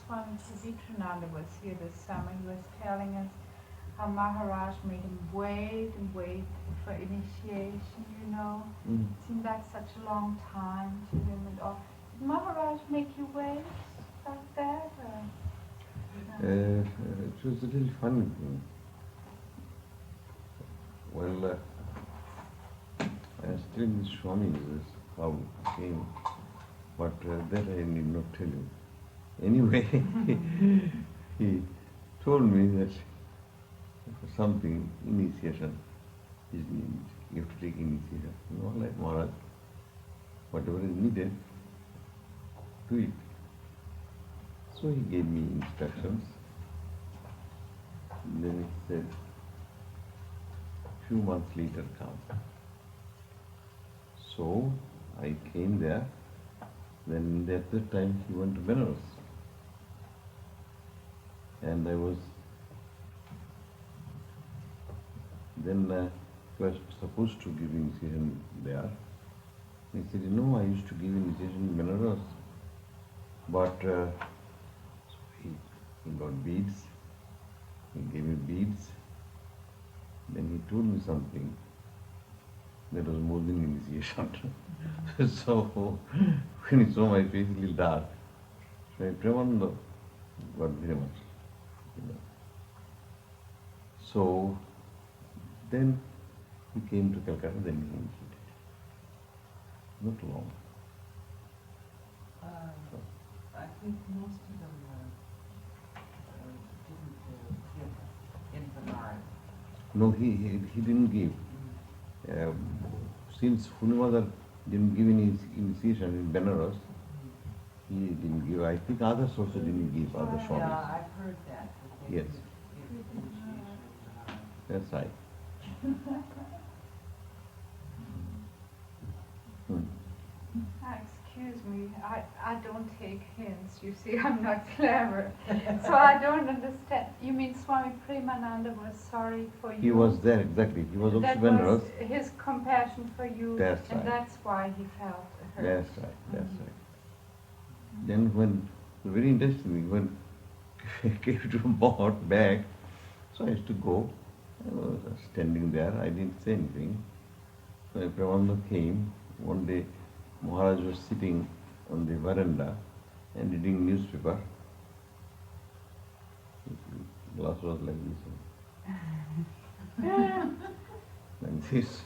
Swami Paramananda was here this summer, he was telling us how Maharaj made him wait and wait for initiation, you know. Mm. It seemed like such a long time to him and all. Did Maharaj make you wait like that? Or, It was a little funny thing. Well, I was telling the Swami this, how it came, but that I need not tell you. Anyway, he told me that for something, initiation is needed. You have to take initiation. You know, like Maharaj, whatever is needed, do it. So he gave me instructions. And then he said, few months later come. So I came there. Then at that time he went to Benares. And I was then was supposed to give initiation there. He said, you know, I used to give initiation in Benares. But so he got beads. He gave me beads. Then he told me something that was more than initiation. So when he saw my face a little dark, so I Paramananda got very much. You know. So then he came to Calcutta, then he initiated. Not long. I think most of them didn't give in Bernard. No, he didn't give. Since Funimada didn't give any initiation in Benares, he didn't give. I think others also didn't give, other Yeah, Swamis. I've heard that. They Yes. didn't give initiation in Bernard. That's right. excuse me, I don't take hints. You see, I'm not clever. So I don't understand. You mean Swami Premananda was sorry for you? He was there, exactly. He was also That Benares. was his compassion for you, That's and right. that's why he felt hurt. That's right, that's right. Then when, very interestingly, when I came to bought back, so I used to go, I was standing there, I didn't say anything. So Brahmananda came, one day Maharaj was sitting on the veranda and reading newspaper. His glass was like this. Like this,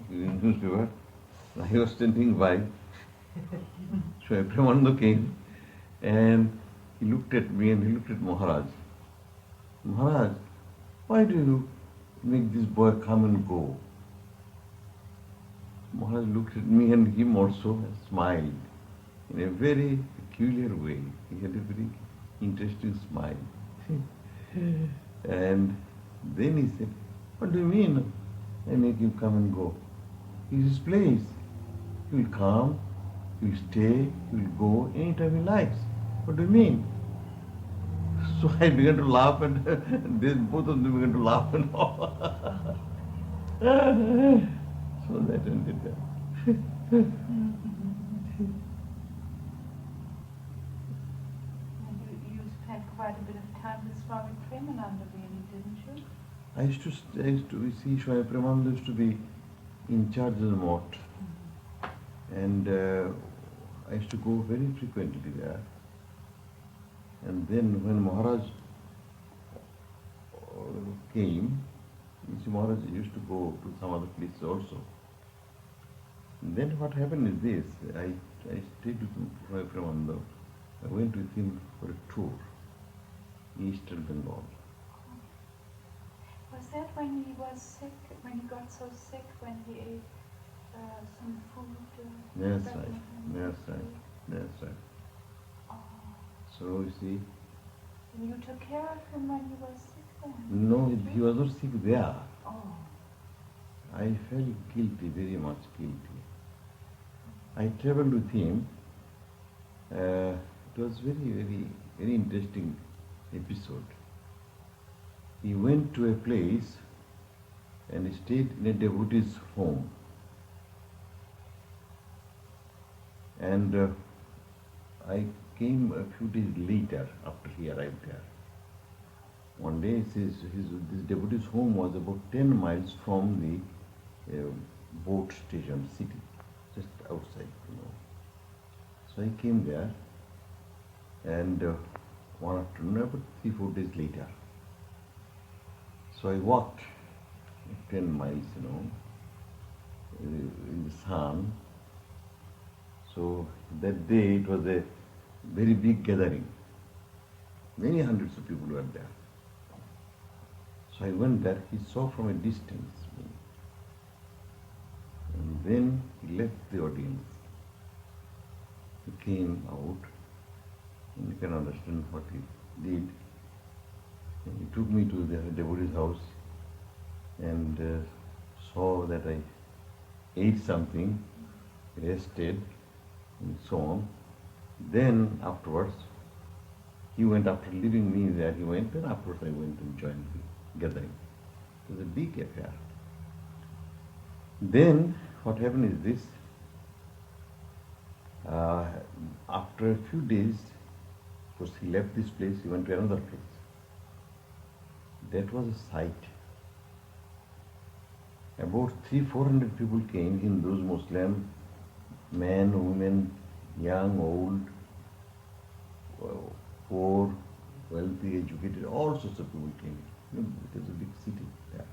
reading newspaper. I was standing by. So Brahmananda came and he looked at me and he looked at Maharaj. Maharaj, why do you make this boy come and go? Maharaj looked at me and him also smiled in a very peculiar way. He had a very interesting smile. And then he said, what do you mean I make him come and go? It's his place. He will come, he will stay, he will go anytime he likes. What do you mean? So I began to laugh and then both of them began to laugh and all. So that ended there. And you spent quite a bit of time with Swami Premananda, really, didn't you? I used to see Swami Paramananda used to be in charge of the mott. And I used to go very frequently there. And then when Maharaj came, Maharaj used to go to some other places also. And then what happened is this, I stayed with Swami Paramananda. I went with him for a tour in East Bengal. Was that when he was sick, when he got so sick, when he ate some food? That's that right, made him that's sick? right, that's right. Oh. So you see, And you took care of him when he was sick then? no, he was not sick there. Oh. I felt guilty, very much guilty. I traveled with him. It was very interesting episode. He went to a place and he stayed in a devotee's home. And I came a few days later after he arrived there. One day this devotee's home was about 10 miles from the boat station city, just outside. So I came there, and one afternoon, about 3-4 days later. So I walked 10 miles, in the sun. So that day it was a very big gathering. Many hundreds of people were there. So I went there, he saw from a distance me. And then he left the audience. He came out, and you can understand what he did. And he took me to the devotee's house and saw that I ate something, rested, and so on. Then afterwards, he went, after leaving me there, he went, and afterwards I went and joined the gathering. It was a big affair. Then what happened is this, after a few days, of course he left this place, he went to another place. That was a sight. About 300-400 people came, Hindus, Muslims, men, women, young, old, poor, wealthy, educated, all sorts of people came. It was a big city there.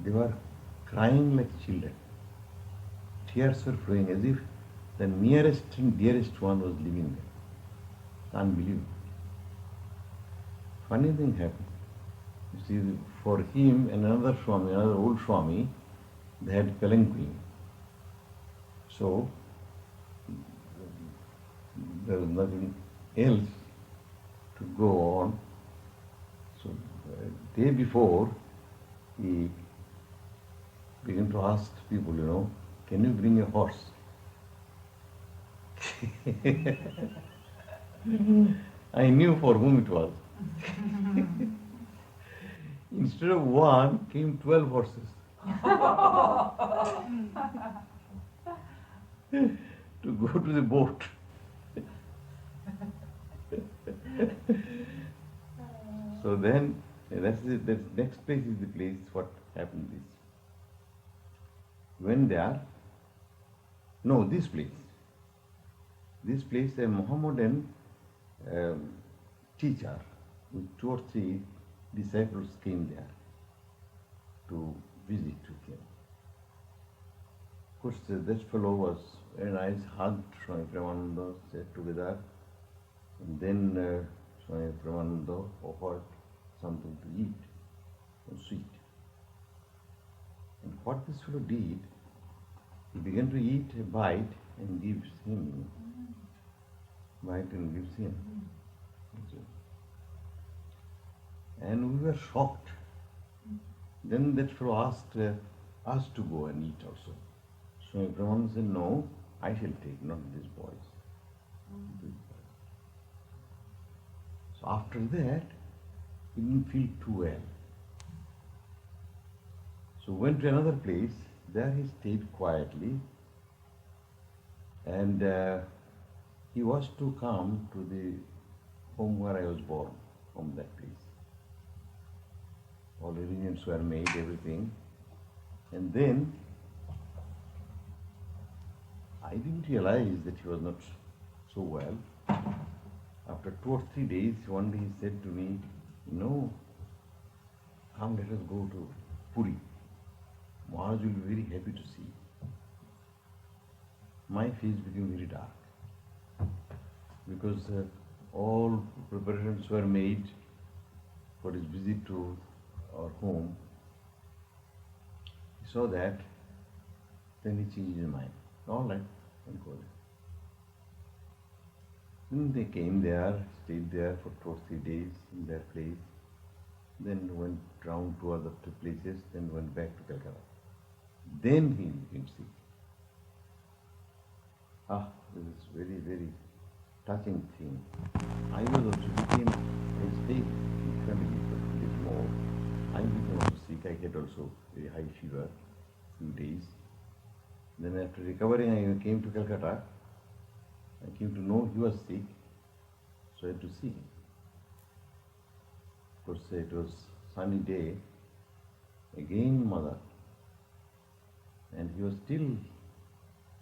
They were crying like children. Tears were flowing as if the nearest and dearest one was living there. Unbelievable. Funny thing happened. You see, for him and another Swami, another old Swami, they had palanquin. So there was nothing else to go on. So day before, he began to ask people, can you bring a horse? I knew for whom it was. Instead of one, came 12 horses. To go to the boat. So then, that next place is the place what happened is. When there, this place, a Mohammedan teacher with 2 or 3 disciples came there to visit with him. Of course, that fellow was very nice, hugged Swami Paramananda, sat together, and then Swami Paramananda offered something to eat, sweet. And what this fellow did, he began to eat a bite and gives him. And we were shocked. Then that fellow asked us to go and eat also. Swami Brahmananda said, no, I shall take, not these boys. So after that, he didn't feel too well. So went to another place, there he stayed quietly, and he was to come to the home where I was born, from that place. All arrangements were made, everything. And then I didn't realize that he was not so well. After 2 or 3 days, one day he said to me, come, let us go to Puri. Maharaj will be very happy to see. My face became very dark because all preparations were made for his visit to our home. He saw that, then he changed his mind. All right, I'll go there. Then they came there, stayed there for 2 or 3 days in their place, then went round to other places, then went back to Calcutta. Then he became sick. This is very, very touching thing. I was also became, I stayed in family for a bit more. I became also sick. I had also very high fever, few days. Then after recovering, I came to Calcutta. came to know he was sick, so I had to see him. Of course, it was sunny day, again mother, and he was still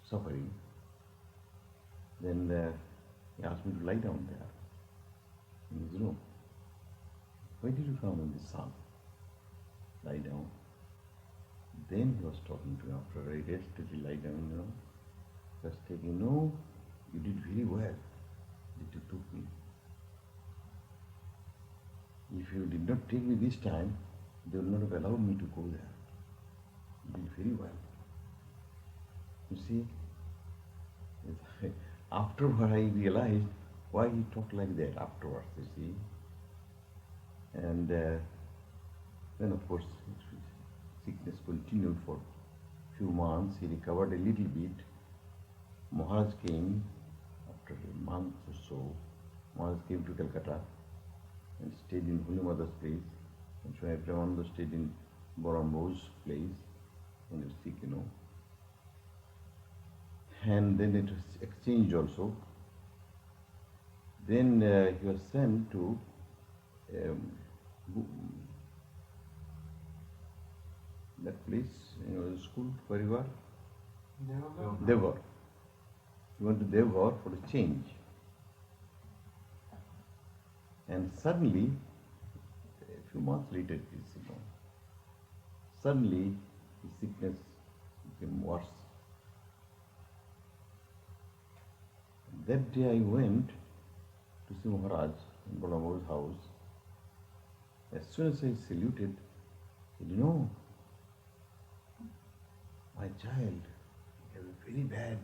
suffering. Then he asked me to lie down there in his room. Why did you come in the sun? Lie down. Then he was talking to me after I rested, he lie down, He was taking, no, you did very well that you took me. If you did not take me this time, they would not have allowed me to go there. You did very well. You see, afterward I realized why he talked like that afterwards, you see. And then of course sickness continued for a few months. He recovered a little bit. Maharaj came after a month or so. Maharaj came to Calcutta and stayed in Holy Mother's place. And Swami Paramananda stayed in Borambo's place when he was sick, And then it was exchanged also. Then he was sent to that place, the school, where you are? Devghar. He went to Devghar for a change. And suddenly, a few months later, suddenly his sickness became worse. That day I went to see Maharaj in Bhubaneswar's house. As soon as I saluted, he said, my child, you have a very bad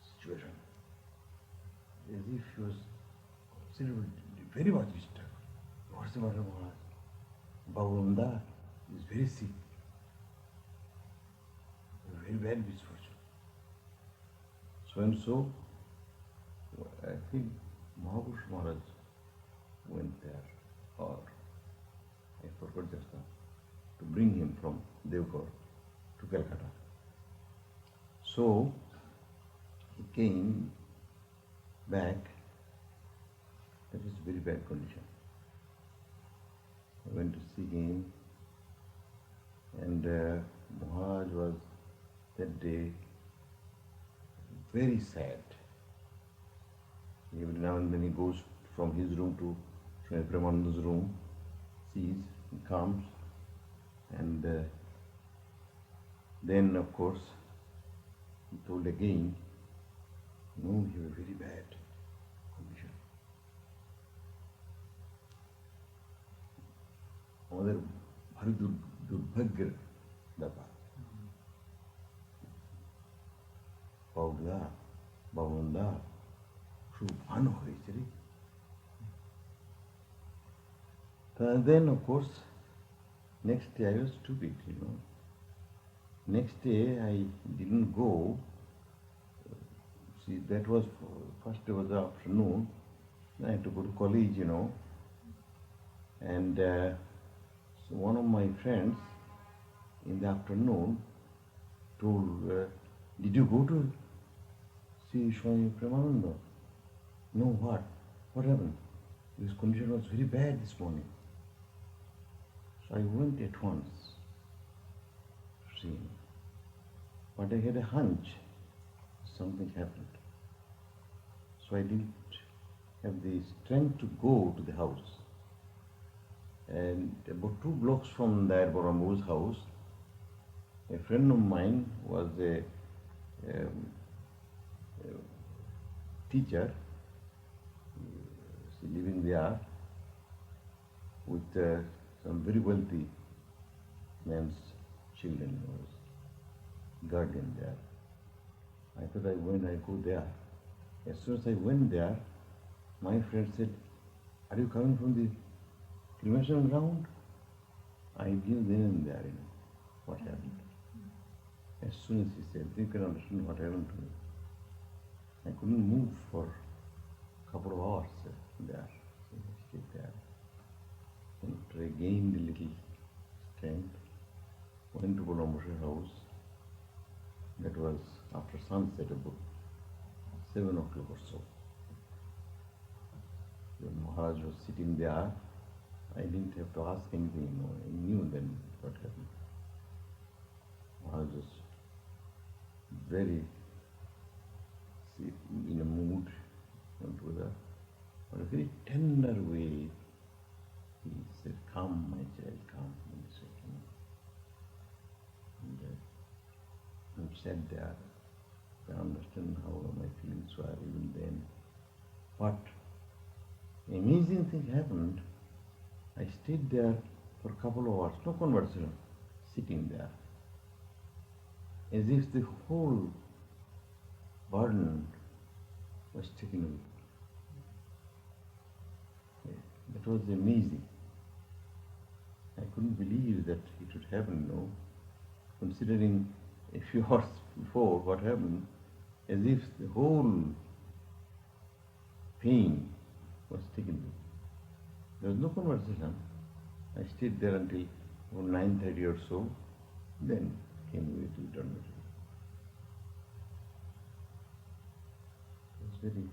situation. As if he was considered very much disturbed. What's the matter, Maharaj? Paramananda is very sick. A very bad misfortune. So and so, I think Mahapurush Maharaj went there, or I forgot just now, to bring him from Devghar to Calcutta. So he came back. That was a very bad condition. I went to see him, and Maharaj was that day very sad. Every now and then he goes from his room to Swami Paramananda's room, sees, and comes, and then of course he told again, you have a very bad condition. আমাদের ভারী দুর্ভাগ্যের ব্যাপার। পাউলা বাবনদা খুব ভালো হয়েছে রে। Then of course next day I was stupid, Next day I didn't go. See, that was first day was the afternoon. I had to go to college, And so one of my friends in the afternoon told, did you go to see Swami Brahmananda? No, what? What happened? His condition was very bad this morning. So I went at once to see him. But I had a hunch something happened. So I didn't have the strength to go to the house. And about 2 blocks from there, Borambo's house, a friend of mine was a teacher, living there with some very wealthy man's children. He was guardian there. I thought when I go there, as soon as I went there, my friend said, are you coming from the cremation ground? I knew then and there, what happened. As soon as he said, you can understand what happened to me. I couldn't move for a couple of hours there. So I stayed there. And after I gained a little strength, went to Bhubaneswar's house. That was after sunset, about 7 o'clock or so. When Maharaj was sitting there, I didn't have to ask anything, I knew then what happened. Maharaj was very in a mood, but a very tender way. He said, "Come, my child, come." And sat there. I understand how my feelings were even then. But amazing thing happened. I stayed there for a couple of hours, no conversation, sitting there, as if the whole burden was taken away. That was amazing. I couldn't believe that it would happen, considering a few hours before what happened, as if the whole pain was taken away. There was no conversation. I stayed there until 9:30 or so, then came away to the dormitory. It was very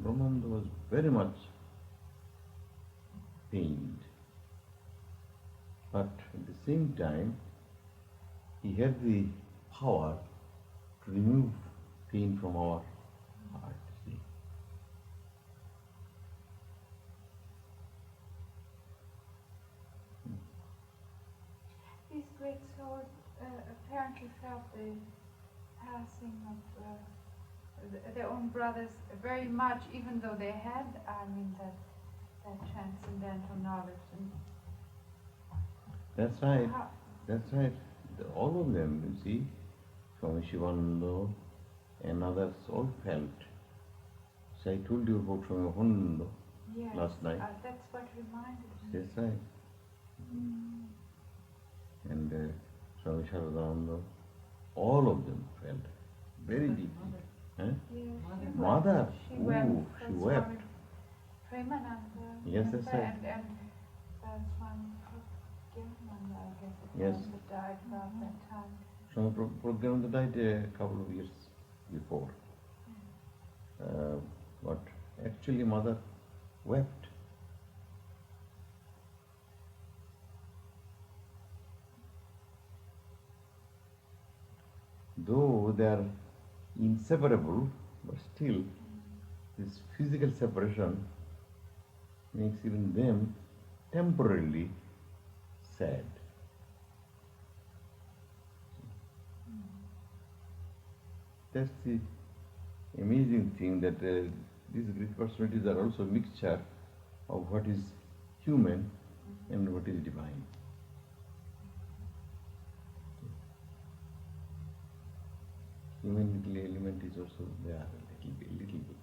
Brahmananda was very much pained, but at the same time he had the power to remove pain from our heart. See? These great souls apparently felt the passing of their own brothers very much, even though they had, that transcendental knowledge. And That's right. That's right. All of them, you see, Swami Shivananda and others all felt. So I told you about Swami Akhilananda yes, last night. That's what reminded me. That's right. And Swami Sarada, all of them felt very deeply. Huh? Yes, Mother, she ooh, wept. she wept. Swami Paramananda. Yes, that's right. And Swami Brahmananda, I guess it Yes. was, that died about that time. Swami Paramananda died a couple of years before. But actually mother wept. Though they are inseparable, but still this physical separation makes even them temporarily sad. That's the amazing thing, that these great personalities are also a mixture of what is human and what is divine. Human little element is also there a little bit.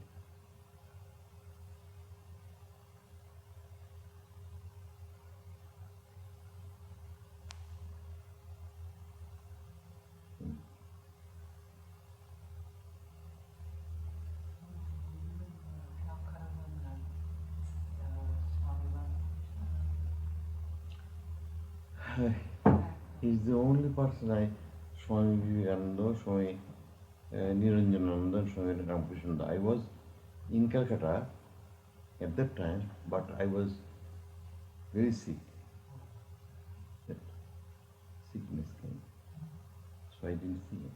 He's the only person Swami Vivekananda, Swami Nirode Chandra Sanyal, Swami Ramakrishna. I was in Calcutta at that time, but I was very sick. That sickness came, so I didn't see him.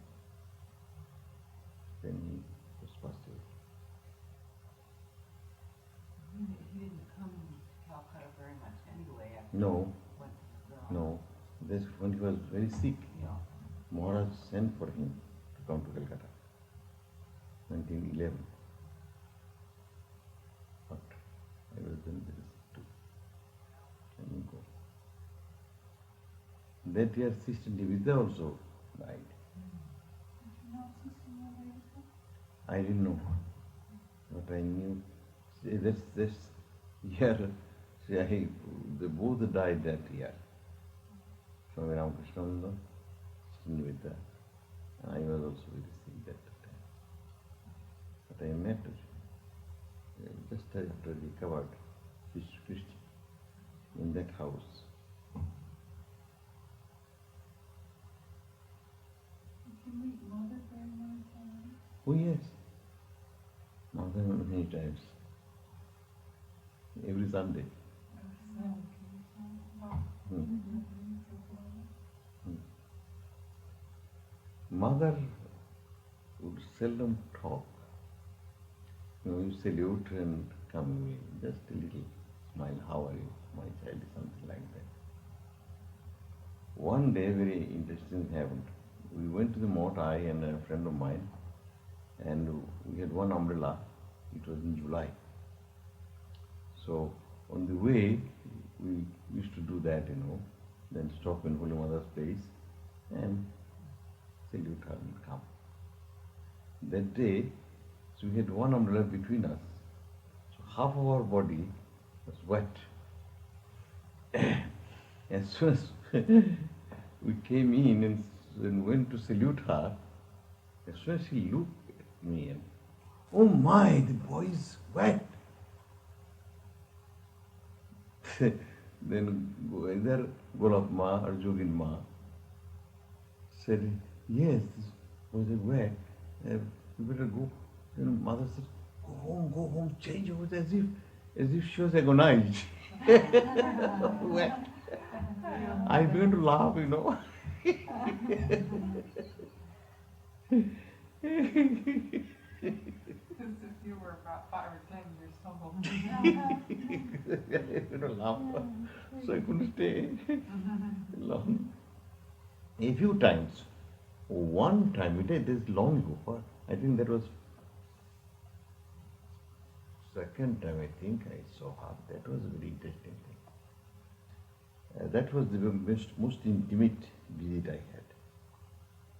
Then he was passed away. He didn't come to Calcutta very much anyway. No. That's when he was very sick. Yeah. Maharaj sent for him to come to Calcutta, 1911. But I was then very sick too. I didn't go. That year, Sister Devita also died. I didn't know, but I knew. This year, they both died that year. Swami Ramakrishna, Sister Devita, and I was also very sick that time. But I met her just after we covered Christian in that house. Oh yes, mother many times. Every Sunday. Hmm. Hmm. Mother would seldom talk. You salute and come away. Just a little smile. How are you, my child? Something like that. One day, very interesting happened. We went to the mott, I and a friend of mine, and we had one umbrella. It was in July. So on the way, we used to do that, then stop in Holy Mother's place and salute her and come. That day, so we had one umbrella between us. So half of our body was wet. As soon as we came in and went to salute her, as soon as she looked at me and, oh my, the boy is wet. Then either Golap Ma or Jogin Ma said, yes, this boy is wet. You better go. Then mother said, go home, change over there as if she was agonized. Wet. I began to laugh, As if you were about 5 or 10 years old. I laugh. So I couldn't stay long. A few times. One time, it is long ago. I think that was second time I think I saw her. That was a very interesting thing. That was the most intimate visit I had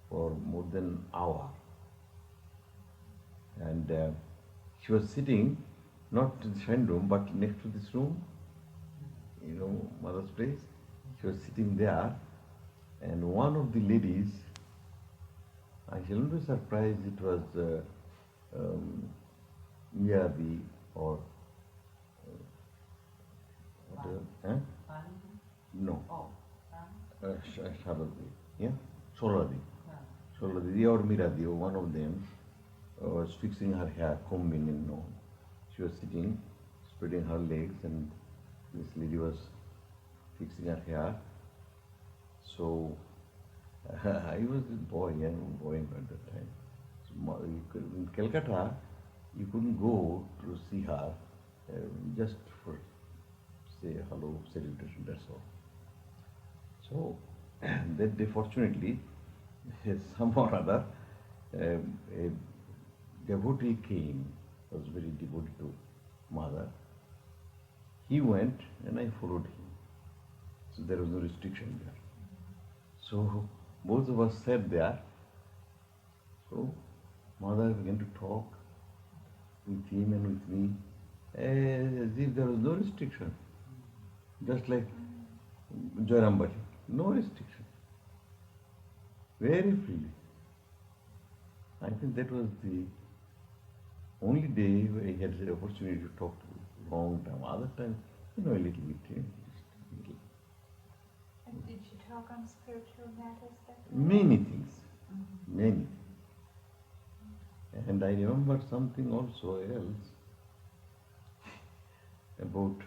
for more than an hour. And she was sitting not in the shrine room but next to this room, mother's place. She was sitting there, and one of the ladies, I shall not be surprised, it was Miyadi or no, Sarada Devi, yeah, Sarada Devi or Miradi, or one of them was fixing her hair, combing and no. She was sitting, spreading her legs, and this lady was fixing her hair. So I was a young boy at that time. So in Calcutta, you couldn't go to see her just for say hello, salutation, that's all. So that day, fortunately, somehow or other, a devotee came, was very devoted to mother. He went and I followed him. So there was no restriction there. So both of us sat there. So mother began to talk with him and with me as if there was no restriction. Just like Joyrambali, no restriction. Very freely. I think that was the only day where I had the opportunity to talk to a long time. Other times, a little bit. Just a little. And did she talk on spiritual matters that day? Many things. Many. And I remember something also else about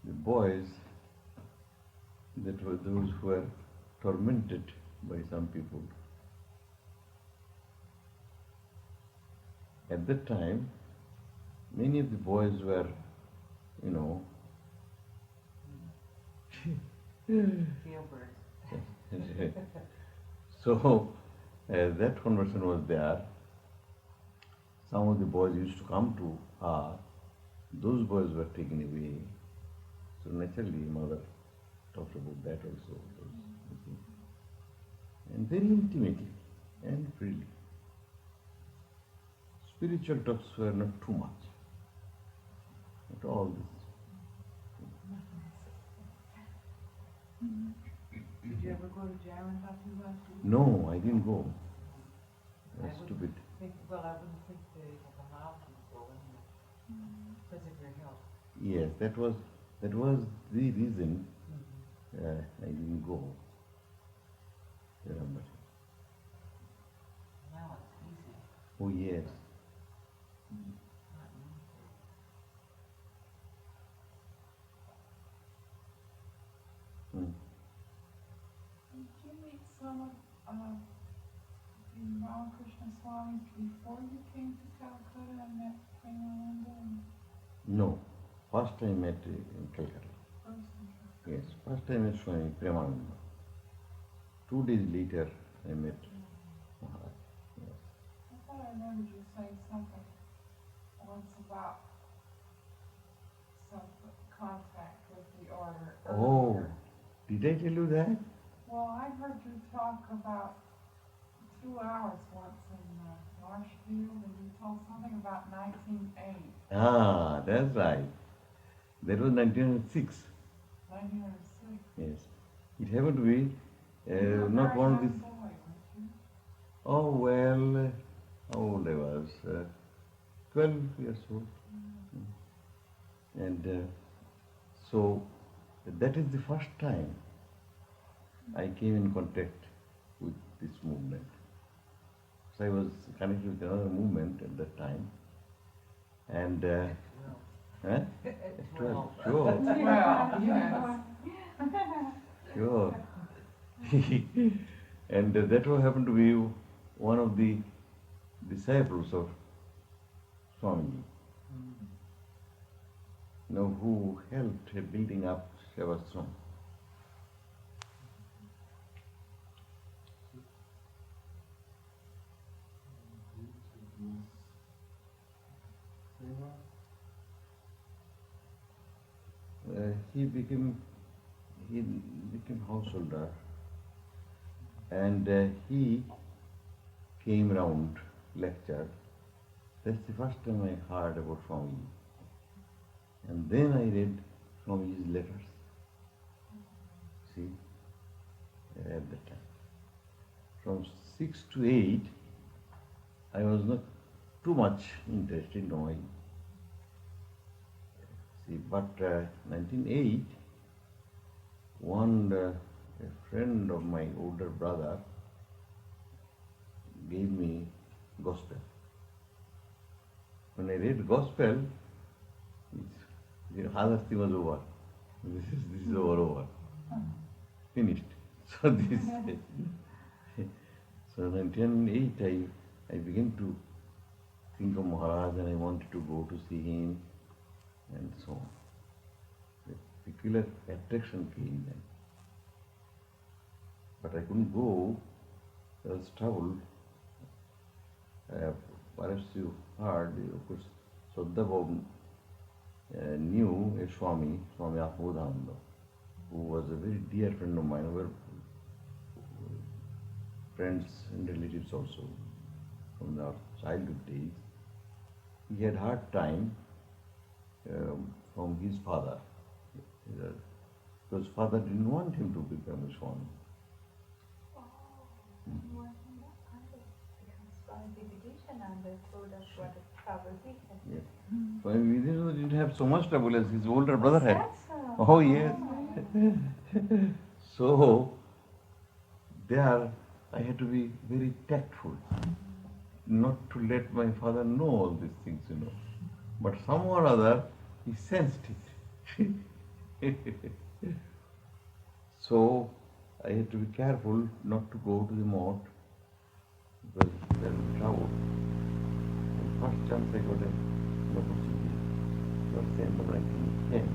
the boys that were those who were tormented by some people. At that time, many of the boys were, Jailbirds. So that conversation was there. Some of the boys used to come to her. Those boys were taken away. So naturally, mother talked about that also. And very intimately and freely. Spiritual talks were not too much. At all this. Did you ever go to Jaranpati? No, I didn't go. That's stupid. I wouldn't think they allow people because of your health. Yes, that was the reason I didn't go. Now it's easy. Oh yes. Not monastery. Mm. Did you meet some of the Ramakrishna Swamis before you came to Calcutta and met Paramananda? No. First I met in Calcutta. Yes. First I met Swami Paramananda. 2 days later I met Maharaj. Yes. I thought I remembered you saying something once about some contact with the order. Oh, earlier. did I tell you that? Well, I heard you talk about 2 hours once in Marshfield, and you told something about 1908. Ah, that's right. That was 1906. 1906. Yes. It happened to be You were a not very one of young these. boy, weren't you? Oh, well, how old I was? 12 years old. And so that is the first time I came in contact with this movement. So I was connected with another movement at that time. And huh? At 12. Sure, Well, yes. sure. And that one happened to be one of the disciples of Swamiji, who helped building up Sevastram. He became householder, and he came round, lectured. That's the first time I heard about Swamiji. And then I read Swamiji's letters. See, at that time. From 6 to 8, I was not too much interested in knowing. See, but 1908, a friend of my older brother gave me gospel. When I read gospel, Hadasti was over. This is over. Finished. So this so 1908 I began to think of Maharaj and I wanted to go to see him and so on. A peculiar attraction came then. But I couldn't go. There was trouble. Perhaps you heard, of course, Shraddha Babu knew a Swami Akhilananda, who was a very dear friend of mine. We were friends and relatives also from our childhood days. He had hard time from his father, because father didn't want him to become a Swami. Vivekananda told us what a trouble he had. Yes. Swami Vivekananda didn't have so much trouble as his older brother had. That's so. Oh yes. So there I had to be very tactful, not to let my father know all these things. But somehow or other he sensed it. So I had to be careful not to go to the mosque because there was trouble. The first chance I got an opportunity was the end of 1910.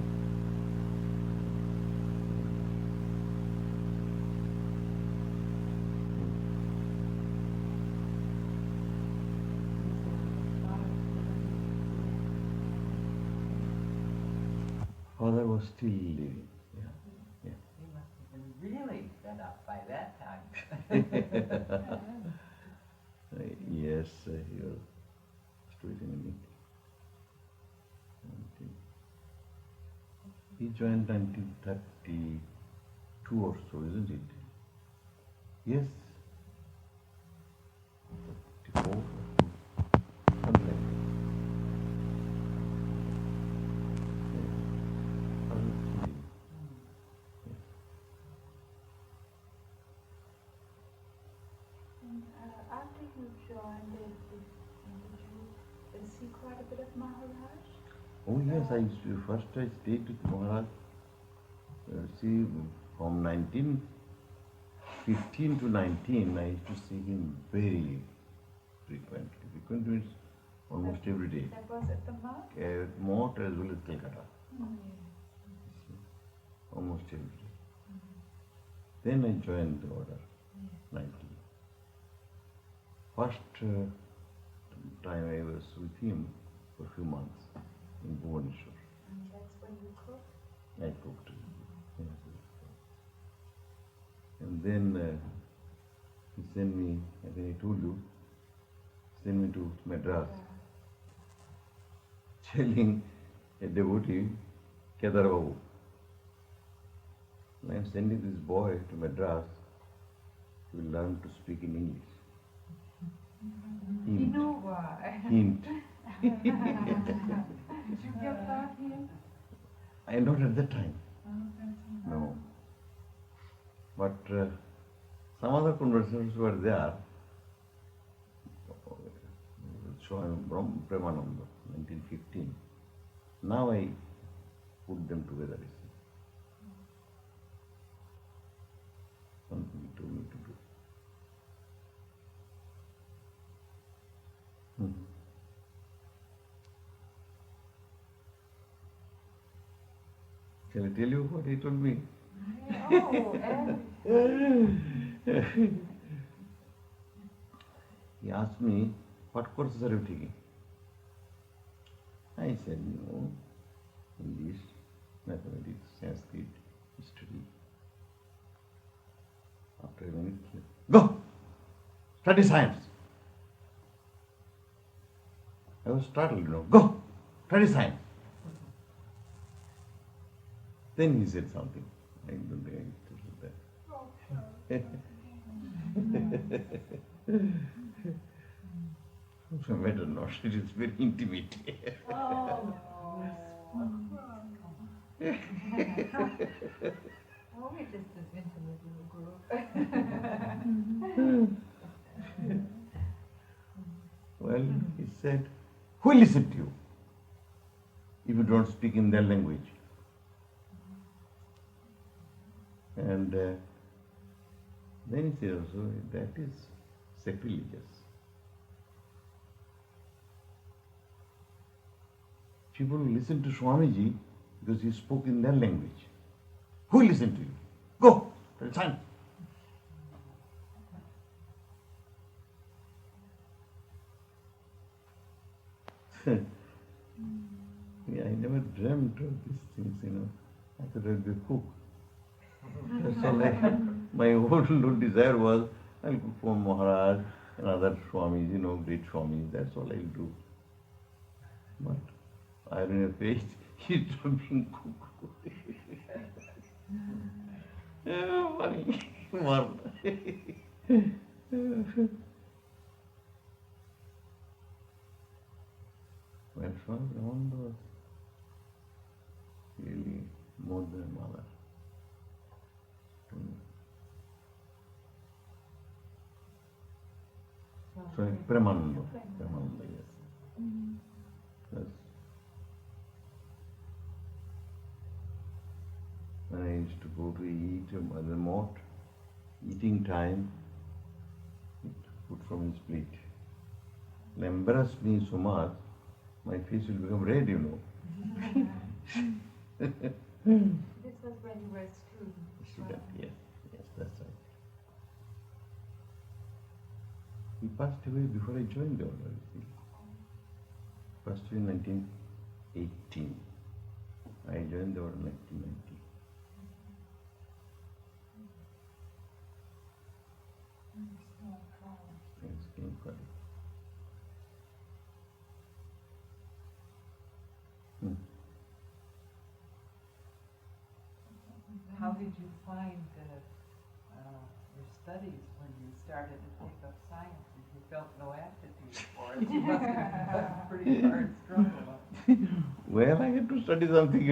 Father was still living. Yeah. He must have been really fed up by that time. Yes, he was still living. He joined 1932 or so, isn't it? Yes. 34 or something like that. And after you joined, Did you see quite a bit of Maharaj? Oh yes, I used to, first I stayed with Maharaj, see, from 1915 to 19, I used to see him very frequently. Frequent means almost every day. That was at the Mount? At Mott as well as Calcutta. Mm-hmm. Almost every day. Then I joined the order, 90. First time I was with him for a few months in Bhubaneswar. And that's when you cooked? I cooked. Yes. And then he sent me, I think I told you, sent me to Madras, telling a devotee, Kedar Babu, I am sending this boy to Madras, he will learn to speak in English. You know why? Hint. Did you get that hint? I not at that time. Oh, No. But some other conversations were there. Swami Brahmananda, 1915. Now I put them together. You see. Something he told me to do. Shall I tell you what he told me? Oh, and He asked me, what courses are you taking? I said, English, mathematics, Sanskrit, history. After a minute, he said, go! Study science. I was startled, go! Study science. Then he said something. I don't think I understood that. No matter not, it is very intimate. Oh, oh, we're just as intimate in the group. Well, he said, who will listen to you if you don't speak in their language? And then he said also, that is sacrilegious. People will listen to Swamiji because he spoke in their language. Who will listen to you? Go! Tell son. Yeah, I never dreamt of these things, I thought I'd be a cook. So my whole desire was, I'll cook for Maharaj and other Swamis, great Swamis, that's all I'll do. But irony of fate, he's not being cooked. Funny. Well, Swami Brahmananda was really more than a mother to me. Swami Paramananda, yes. Yes. When I used to go to eat at the mott, eating time, food from his plate. It embarrassed me so much, my face will become red, This was when you were a student. Student, yes, that's right. He passed away before I joined the order, you see. Passed away in 1918. I joined the order in 1990. Yes, came for it. how did you find your studies when you started to take up science? If you felt no aptitude for it, you must have had a pretty hard struggle. Well, I had to study something,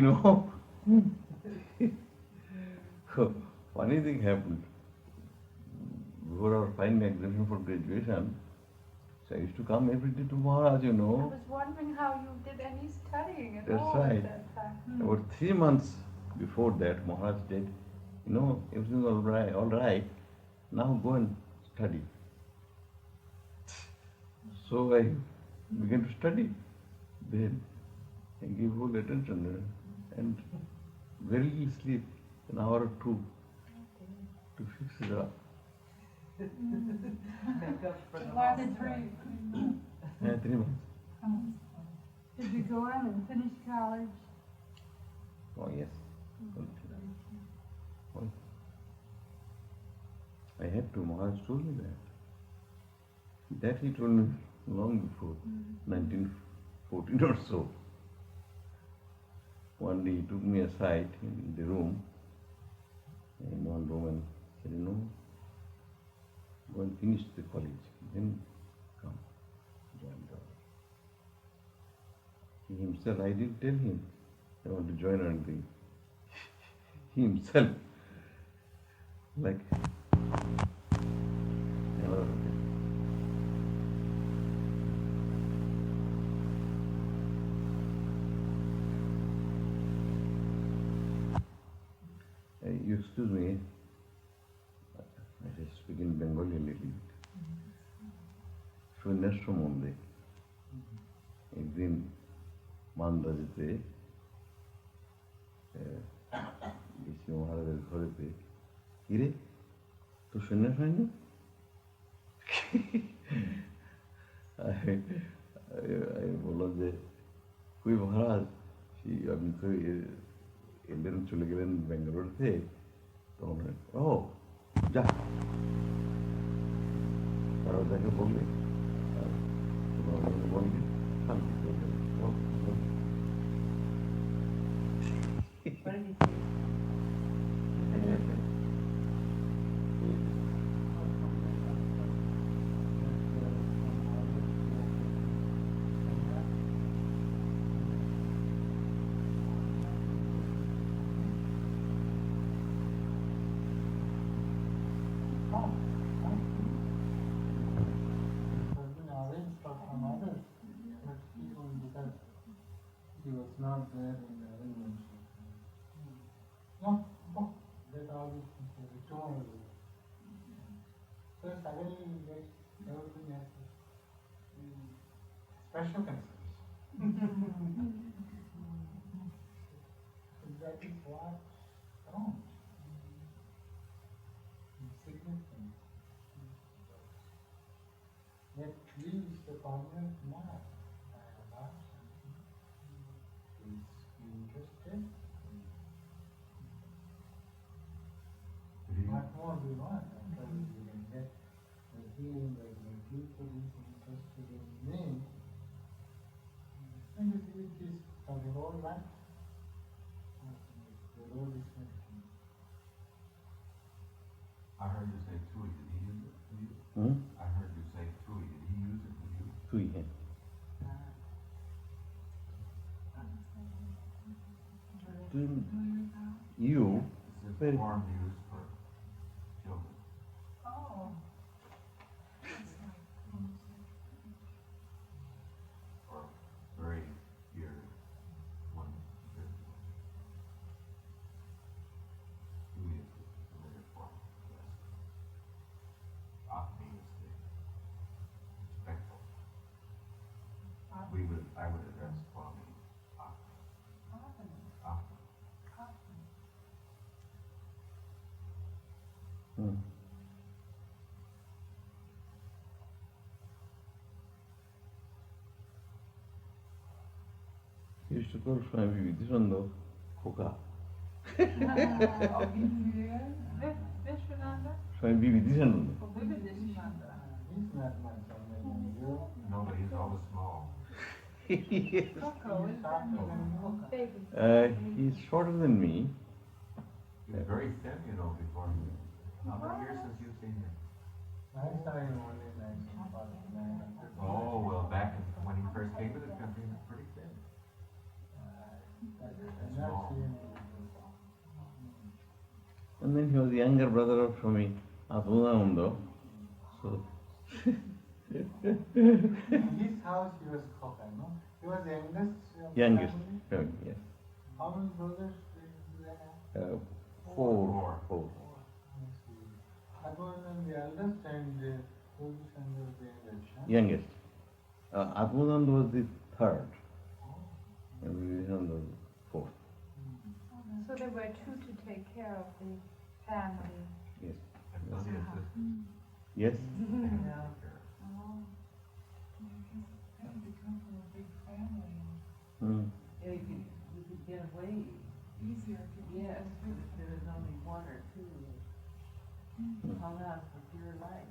Funny thing happened. Before our final examination for graduation, So I used to come every day to Maharaj, I was wondering how you did any studying at That's all right. at that time. About 3 months before that, Maharaj said, everything's all right. Now go and study. So I began to study. Then I give full attention and very little sleep, an hour or two to fix it up. Make up for the Last lost three time. months. 3 months. Did you go on and finish college? Oh yes. Oh. I had to. Maharaj told me that. That he told me long before, 1914 or so. One day he took me aside in the room, in one room, and said, go and finish the college, then come, join the order. He himself, I didn't tell him I want to join or anything. He himself, like, you excuse me, I just speak in Bengali a little bit. সন্ন্যাস সম্বন্ধে একদিন মান্দাজেতে গেছি মহারাজের ঘরেতে, কিরে তোর সন্ন্যাস হয়নি? আমি বললাম যে কই মহারাজ, আপনি তো এলেন, চলে গেলেন ব্যাঙ্গালোরতে, তখন ও যা তারা তাকে বললে বললে শান্তি করে গেল। What did he say? He was not there in the arrangement. No, that all these things were tomorrow. So suddenly we get everything has special concerns. So that is what counts. Significant. That leaves the permanent mark. Interested? What more do you want? After you can get the feeling that my people is interested in me, and if it is for the whole life, the road is not clear. I heard you say Tui. Did he use it for you? I heard you say Tui. Did he use it for you? তুই হ্যাঁ you It's a very form used for children. Oh. Or very dear one. Tui is the familiar form. Yes. Akmi is the respectful. I would address Swami Akmi. Akmi. He used to call Swami Vivekananda Koka. Vishwananda? Swami Vivekananda. Vivekananda. He's not much older than you. No, but he's always small. Coco, is that Baby. He's shorter than me. He was very thin, before. How many years since you've seen him? I saw him only in 1949. Oh, well, when he first came to this country, he was pretty thin. I'm not seeing him. And then he was the younger brother of Swami Akhilananda. So In his house he was Khoka, no? He was the youngest. Youngest. Family. Yes. How many brothers do they have? Four. Akhilananda the eldest and Vedanta Chandra was the youngest. Huh? Youngest. Akhilananda was the third. And Vivekananda was the fourth. So there were two to take care of the family. Yes. And was he a sister? Yes. Yeah. Oh. Had to come from a big family, Mm. Yeah, you could get away. easier to Yes, if there was only one or two that hung on for dear life.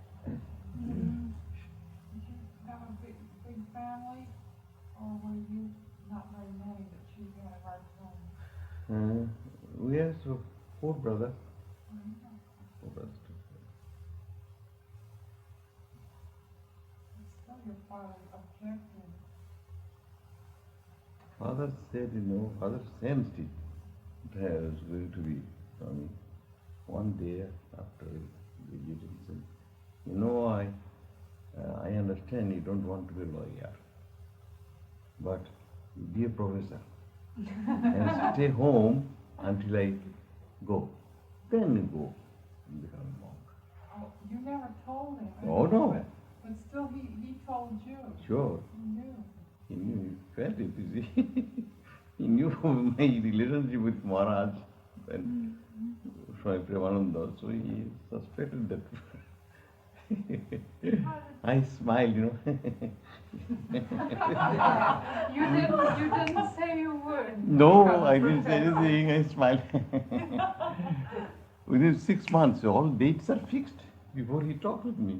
Did you have a big family, or were you not very many, but you had a hard time? We have four brothers. Four brothers. Still your father objected. Father said, father sensed it. There was going to be Swami. One day after the visit, he said, I understand you don't want to be a lawyer, but be a professor and stay home until I go. Then you go and become a monk. Oh, you never told him. Oh, no. But still, he told you. Sure. He knew. He knew, he felt it, you see. He knew my relationship with Maharaj and Swami Paramananda, so he suspected that. I smiled, You didn't say a word. No, I didn't say anything, I smiled. Within 6 months, all dates are fixed before he talked with me.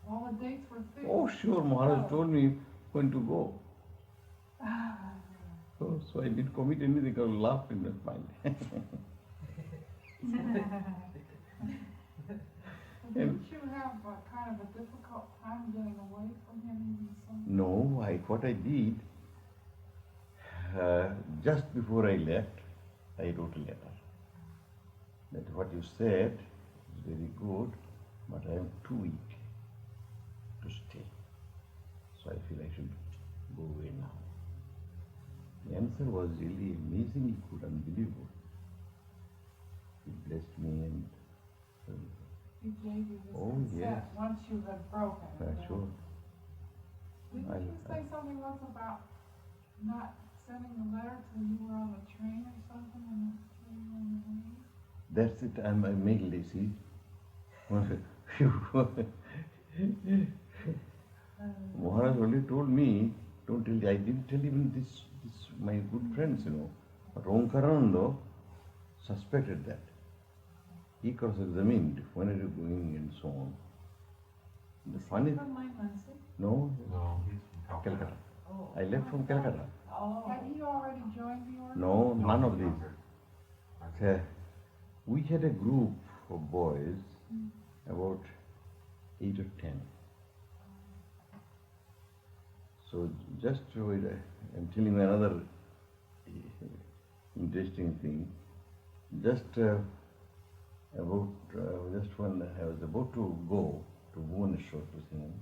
All the dates were fixed. Oh, sure, Maharaj told me when to go. So I didn't commit anything, I laughed and smiled. Didn't you have kind of a difficult time getting away from him even some? No, what I did, just before I left, I wrote a letter. That what you said is very good, but I am too weak to stay. So I feel I should go away now. The answer was really amazingly good, unbelievable. He blessed me and He gave you this Oh, consent yes. once you had broken it. sure. Didn't you say something once about not sending a letter till you were on the train or something and till you were on the way? That's it, I'm male lazy. Maharaj only told me, don't tell, I didn't tell even this my good friends, But Omkarananda suspected that. He cross-examined, when are you going and so on. The funny, From my Muncie. no, No, he's from Calcutta. Calcutta. Oh. I left from Calcutta. Oh. Had he already joined the order? No, none of these. Okay. We had a group of boys, about 8 or 10. So just wait, I'm telling you another interesting thing. Just when I was about to go to Bhubaneswar to sing,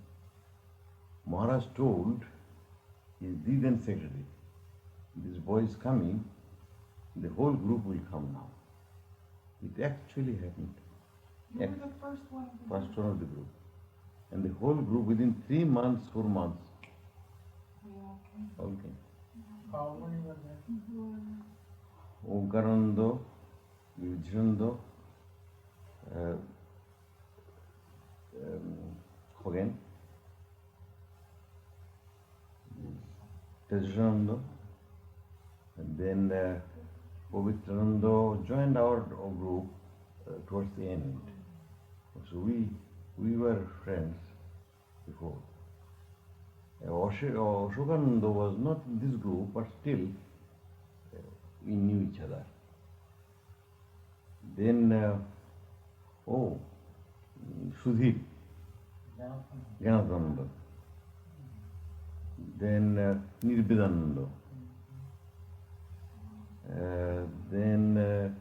Maharaj told his then secretary, this boy is coming, the whole group will come now. It actually happened. You were the first one to do First one of the group. And the whole group within 3 months, 4 months, it. Yeah, okay. all came. How many were there? Omkarananda, Vivekananda, Hogan, Tejananda, and then Pavitrananda joined our group towards the end. So we were friends before. Ashokananda was not in this group, but still we knew each other. Then, Sudhir, Gyanathananda. Then Nirbidananda. Then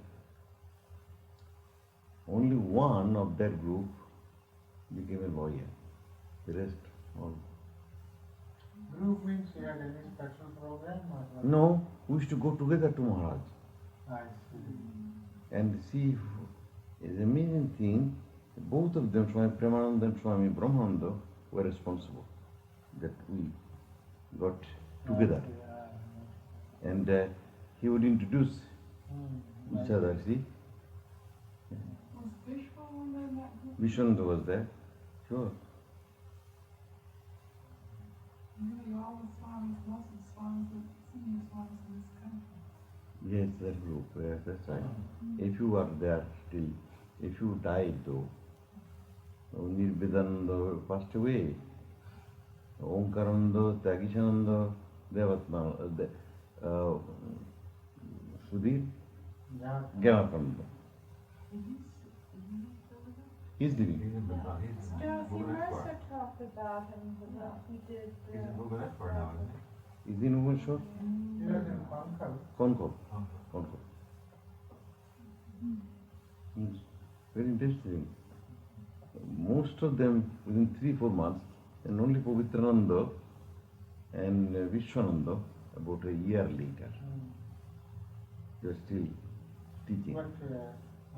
only one of that group became a lawyer. The rest All. Group means you had any special program or what? No, we used to go together to Maharaj I see. and see. It's amazing thing. Both of them, Swami Paramananda and Swami Brahmananda, were responsible that we got together. And he would introduce each other. See, Was Vishwa one in that group? Vishwananda was there. Sure. Really all the swamis, most of the swamis, the senior swamis in this country. Yes, that group. Yes, that's right. If you are there still, if you died though, Nirvedananda passed away. Omkarananda, Tyagishananda, Devatma, Sudhir, Gamakananda. He's living. He's in Bhubaneswar. He's in Dorothy Bhubaneswar. Mercer talked about him, but he did. He's in Bhubaneswar now, isn't he? Is he in Bhubaneswar? He was in Pankal. Concord. Oh. Concord. Very interesting. Most of them within 3-4 months, and only Pavitrananda and Vishwananda about a year later. They were still teaching. But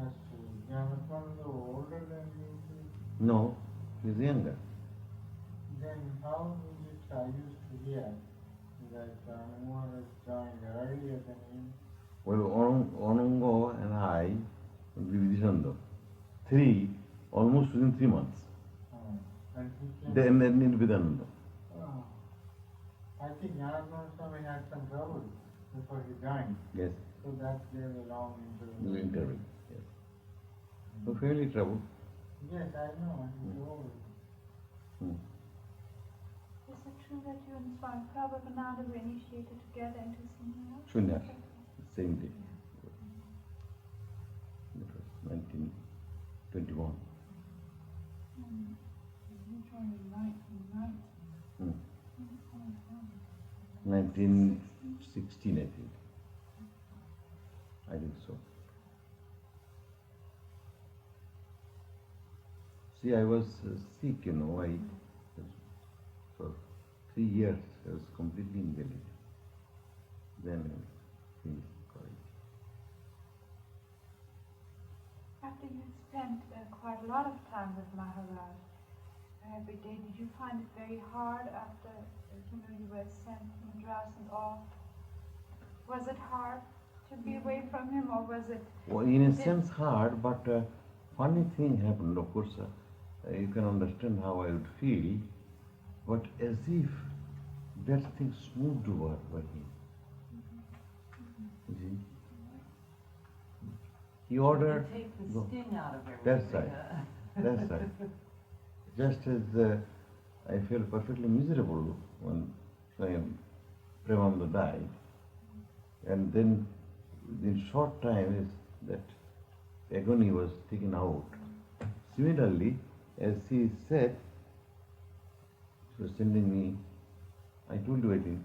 as Yamatmananda older than you, No, he's younger. then how is it I used to hear that Anumar has joined earlier than him? Well, Onungo and I, Vividishananda, 3, almost within 3 months. And he came. Then Nirvidananda. Oh. I think Yamatmananda Swami had some trouble before he joined. Yes, So that gave a long the interview. interval. Yes. So fairly trouble. Yes, I know. He's old. Hmm. Is it true that you and Swami Paramananda were initiated together into sannyāsa? Shunya, same day. That was 1921. You joined in 1919. Hmm. 1916, I think. I think so. See, I was sick, for 3 years I was completely invalid. Then I finished college. After you spent quite a lot of time with Maharaj every day, did you find it very hard after you were sent to Madras and all? Was it hard to be away from him, or was it? Well, in a sense hard, but funny thing happened. Of course, you can understand how I would feel, but as if that thing smoothed over by him. You see? He ordered. To take the No. sting out of everything. That's right. That's right. Just as I felt perfectly miserable when Swami Paramananda died, and then within short time is that agony was taken out. Similarly, as he said, he was sending me, I told you I think,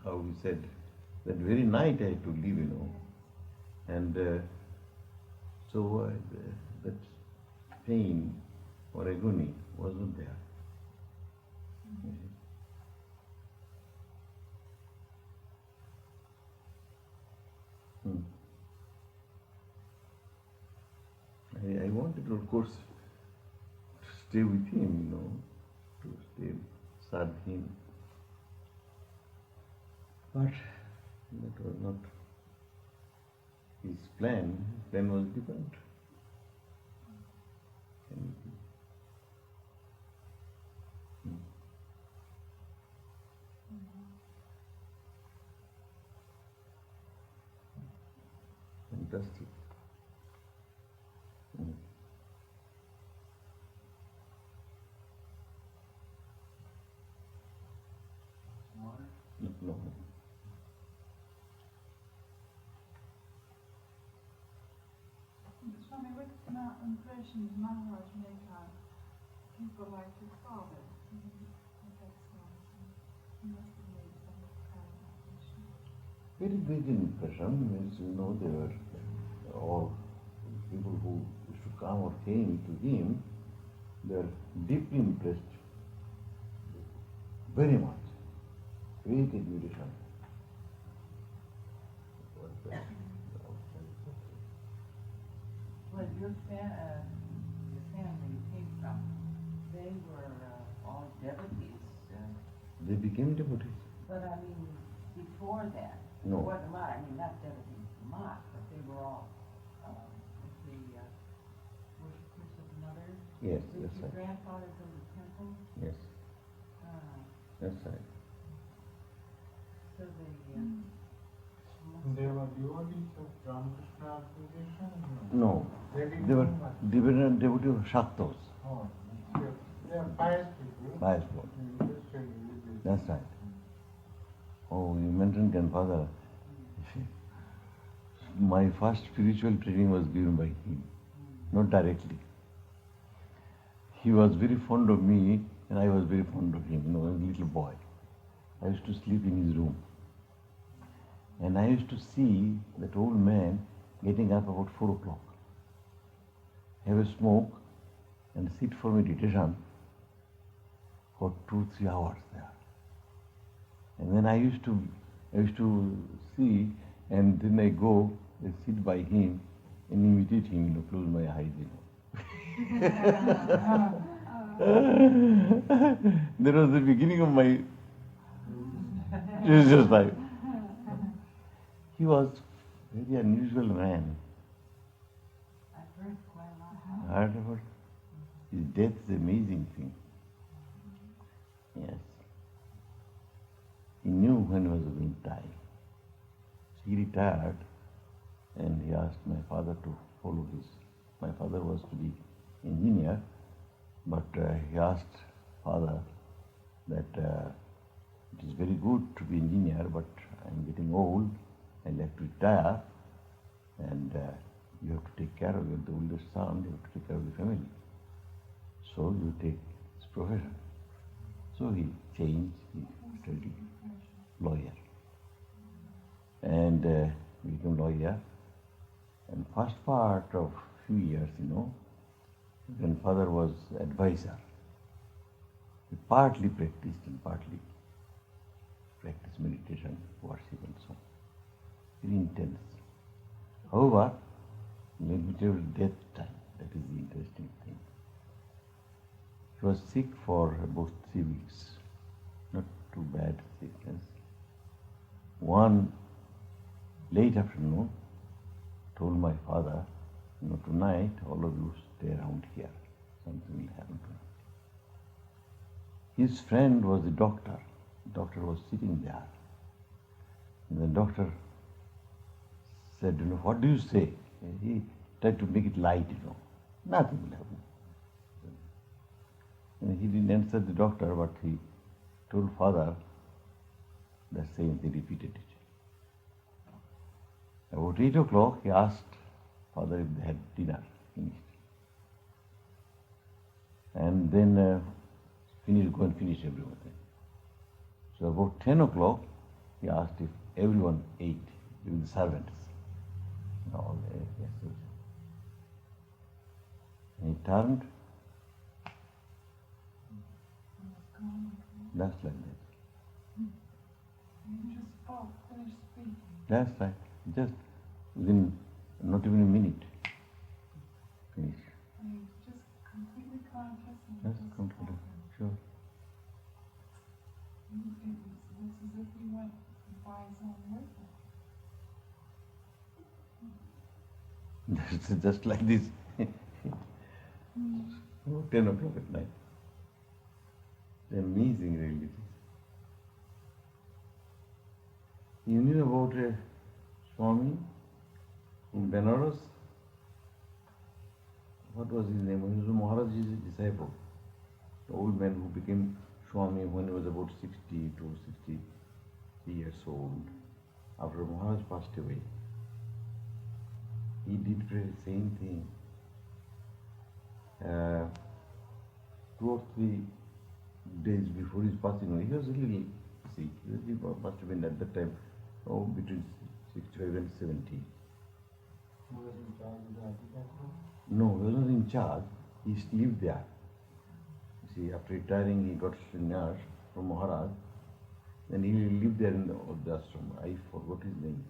how he said, that very night I had to leave, and so that pain or agony wasn't there. You see. I wanted, of course, to stay with him, to stay, serve him. But that was not his plan. His plan was different. And, fantastic. No. Swami, what impression did Maharaj make on people like your father? He must have made some kind of impression. Very big impression means, they were all people who used to come or came to him, they were deeply impressed very much. Great admiration. Well, your family you came from, they were all devotees. They became devotees. But I mean, before that, No. there wasn't a lot. I mean, not devotees of Math, but they were all the worshippers of Mother. Yes, Did that's your right. grandfather go to temple? Yes, that's right. So they. They were devotees of Ramakrishna association? No, They didn't they were do much. devotees of Shaktos, Oh, they are pious people. pious folk. Interested religious. That's right. Oh, you mentioned grandfather. My first spiritual training was given by him, not directly. He was very fond of me and I was very fond of him, as a little boy. I used to sleep in his room. And I used to see that old man getting up about 4 o'clock, have a smoke and sit for meditation for 2-3 hours there. And then I used to see, and then I go and sit by him and imitate him, close my eyes, That was the beginning of my religious life. He was a very unusual man. I've heard quite a lot. Heard about his death is an amazing thing. Yes. He knew when he was going to die. He retired and he asked my father to follow his. My father was to be engineer, but he asked father that it is very good to be engineer, but I am getting old, I like to retire, and you have to take care of the oldest son, you have to take care of the family. So you take this profession. So he changed, he studied lawyer. And became lawyer. And first part of few years, grandfather was advisor. He partly practiced and partly practiced meditation, worship and so on. Very intense. However, let me tell you death time, that is the interesting thing. He was sick for about 3 weeks. Not too bad sickness. One late afternoon, told my father, tonight all of you stay around here. Something will happen tonight. His friend was the doctor. The doctor was sitting there. And the doctor said, what do you say? And he tried to make it light, Nothing will happen. And he didn't answer the doctor, but he told father the same, he repeated it. About 8 o'clock, he asked father if they had dinner finished. And then go and finish everyone. So about 10 o'clock, he asked if everyone ate, even the servants. All yes. And he turned, just like that. You just spoke, finished speaking. That's right. Just within not even a minute. Finish. And you're just completely conscious and That's just comfortable. spoken. Sure. It was as if he went by his own wisdom. It's just like this. 10 o'clock at night. It's amazing, really. You knew about Swami in Benares? What was his name? He was Maharaj's disciple. The old man who became Swami when he was about 60 to 63 years old. After Maharaj passed away, he did the same thing. 2 or 3 days before his passing away, he was a little sick. He must have been at that time between 65 and 70. Who was in charge of the architecture? No, he was not in charge. He lived there. You see, after retiring, he got sannyas from Maharaj, and he lived there in the ashram. I forgot his name.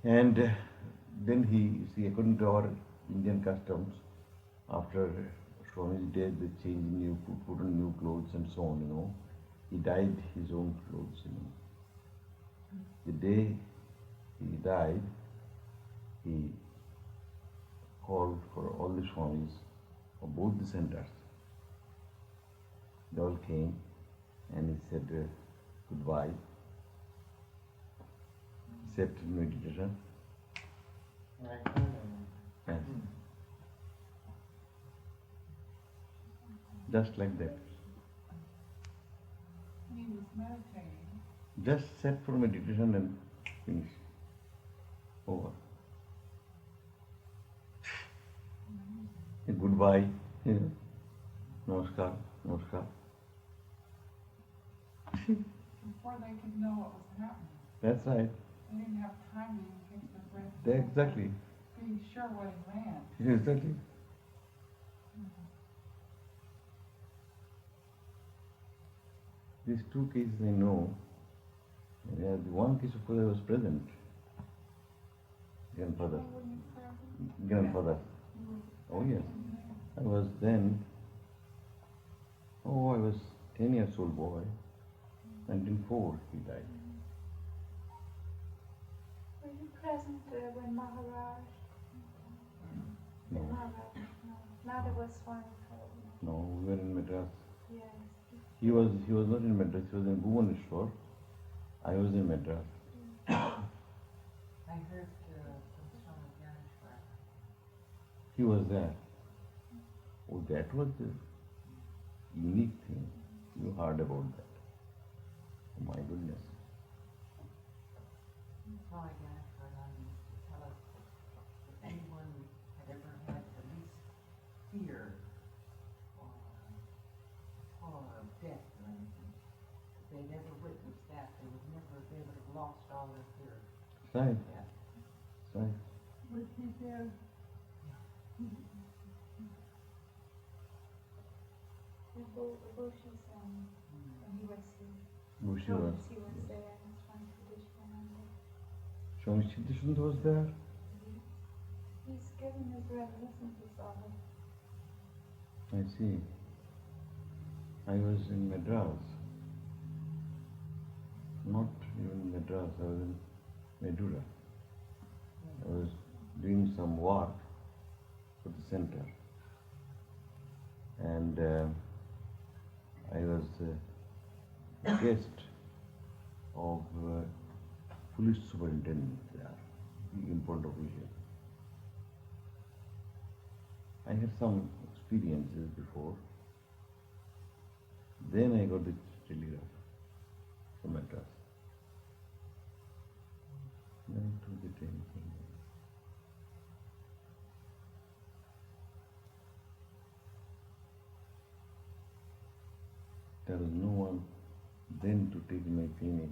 And then he, according to our Indian customs, after Swami's death, they changed put on new clothes and so on, He dyed his own clothes, The day he died, he called for all the Swamis of both the centers. They all came and he said goodbye. He said meditation. Yes. Just like that. He was meditating. Just sat for meditation and finish. Over. A goodbye. Namaskar. Namaskar. Before they could know what was happening. That's right. They didn't have time to even catch their breath. Exactly. Be sure what he meant. Exactly. These two cases I know. The one case, of course, I was present. Grandfather. Were you present? Grandfather. Oh yes. I was then, I was 10 years old boy. 1904 he died. Were you present when Maharaj? No. Maharaj, no. Now there was Swami Paramananda. No, we were in Madras. Yes. He was not in Madras, he was in Bhubaneswar. I was in Madras. I heard from Swami Brahmananda. He was there. Oh, that was the unique thing. You heard about that. Oh my goodness. Swami Brahmananda used to tell us that if anyone had ever had the least fear or death or anything, if they'd ever witnessed that, they would have lost all their fear. Right. Yeah. Right. Was he there? Bushi's when he was here. Bushi was. He was there, and Swami Paramananda. Swami Siddhishananda was there. He's giving his reminiscences of it. I see. I was in Madras. Not even Madras, I was in Madura. I was doing some work for the center. And I was a guest of police superintendent there, the important official. I had some experiences before. Then I got the telegraph from Madras. Then I took the train from there. There was no one then to take my pain away.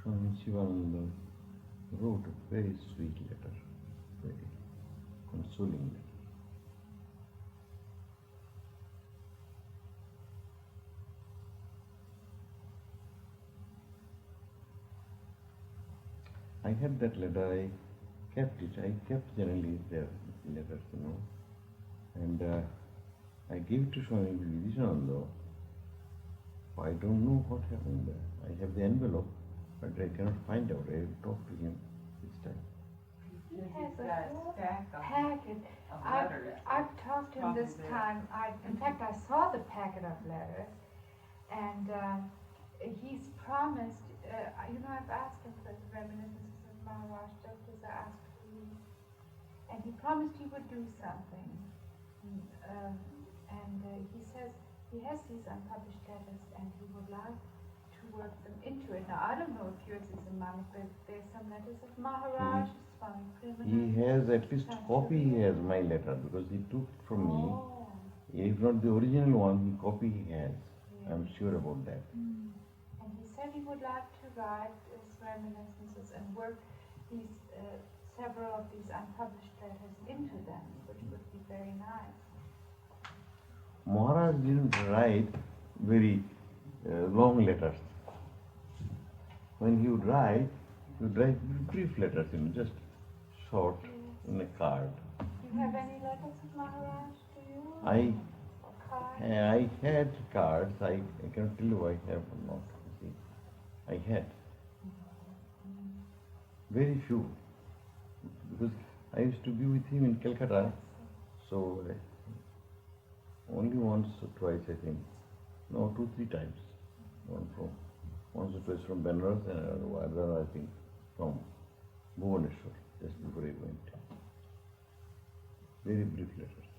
Swami Shivananda wrote a very sweet letter, very consoling letter. I had that letter, I kept it, I kept generally their letters, and I gave it to Swami Vivekananda. I don't know what happened there. I have the envelope, but I cannot find out. I will talk to him this time. He He's has got a stack of packet. letters. I've talked to him this Probably there. time. In fact, I saw the packet of letters, and he's promised. I've asked him for the reminiscences of Maharaj, just as I asked for you, and he promised he would do something. And he says he has these unpublished letters, and he would like to work them into it. Now, I don't know if yours is among, but there's some letters of Maharaj, Swami He Paramananda. has at least copy, he has my letter, because he took from me. Oh. If not the original one, the copy he has. Yeah. I'm sure about that. And he said he would like to write Reminiscences and work these several of these unpublished letters into them, which would be very nice. Maharaj didn't write very long letters. When he would write brief letters, just short in a card. Do you have any letters of Maharaj to you? I Or cards? I had cards. I cannot tell you I have or not. You see, I had very few, because I used to be with him in Calcutta. So only once or twice, I think. No, 2-3 times. Once or twice from Benares and another, I think, from Bhubaneswar, just before I went. Very brief letters.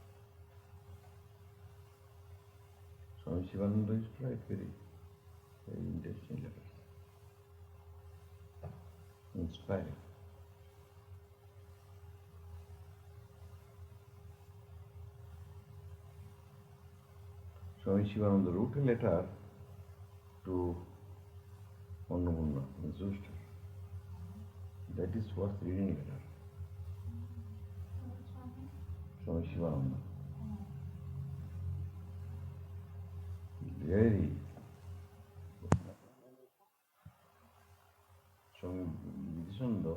Swami Shivananda used to write very interesting letters. Inspiring. Swami Shivananda wrote a letter to Annapurna in Zuster. That is worth reading letter. Swami Shivananda. Very. Swami Vivekananda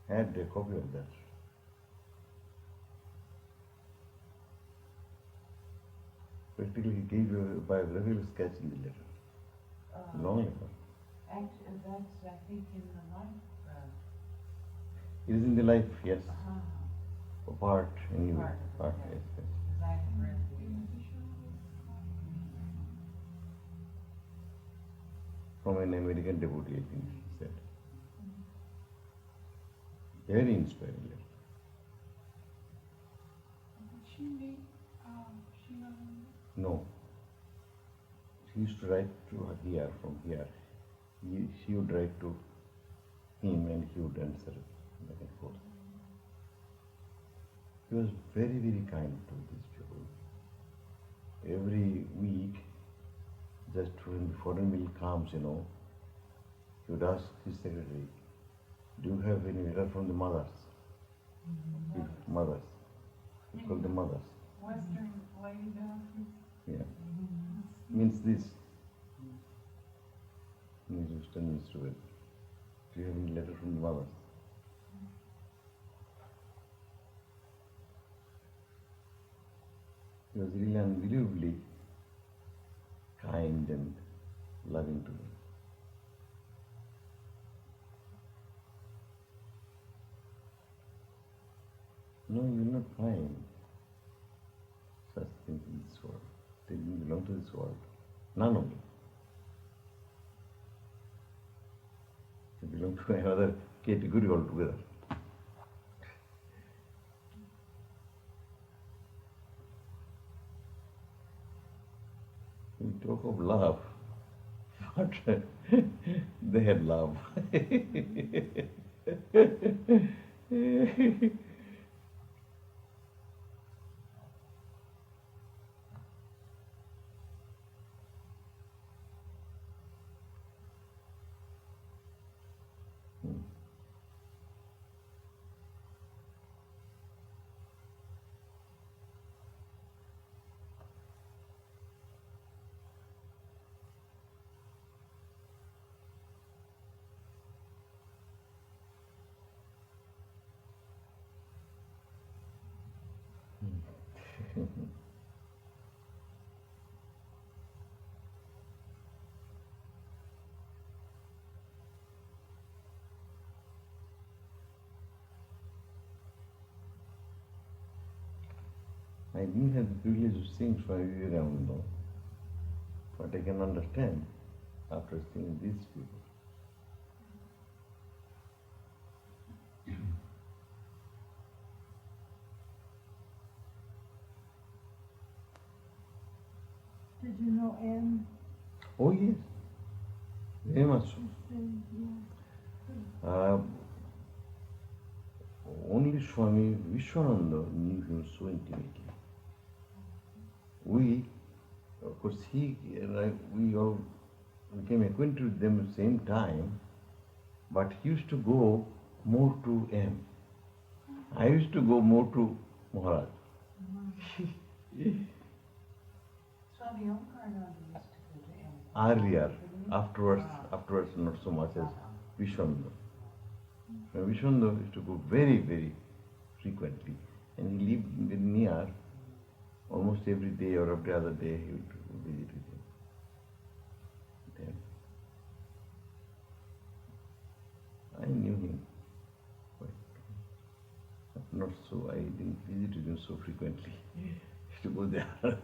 had a copy of that. Practically, he gave a biographical sketch in the letter. Long letter. Actually, that's, I think, in the life. It is in the life, yes. Uh-huh. Part, anyway. Part, Yes, yes. Because I have read the From an American devotee, I think he said. Very inspiring letter. Did she meet Shivananda? No. She used to write to her here, from here. She would write to him and he would answer back and forth. He was very, very kind to these people. Every week, just when the foreign bill comes, he would ask his secretary, do you have any letter from the mothers? Mothers. It's called the mothers. Western lady doctors? Yeah. Means this. Means Western means to it. Do you have any letter from the mothers? He was really unbelievably kind and loving to me. No, you will not find such things in this world. They didn't belong to this world. None of them. They belong to another category altogether. We talk of love, but they had love. I didn't have the privilege of seeing Swami Vivekananda, but I can understand after seeing these people. Did you know Anne? Oh yes, Very much so. Only Swami Vishwananda knew him so intimately. We, of course, he and I, we all became acquainted with them at the same time, but he used to go more to M. I used to go more to Maharaj. Swami Paramananda used to go to M. Earlier, afterwards not so much as Vishwananda. Vishwananda used to go very, very frequently, and he lived near. Almost every day or every other day he would visit with him. Then I knew him quite, not so, I didn't visit with him so frequently. I used to go there. Some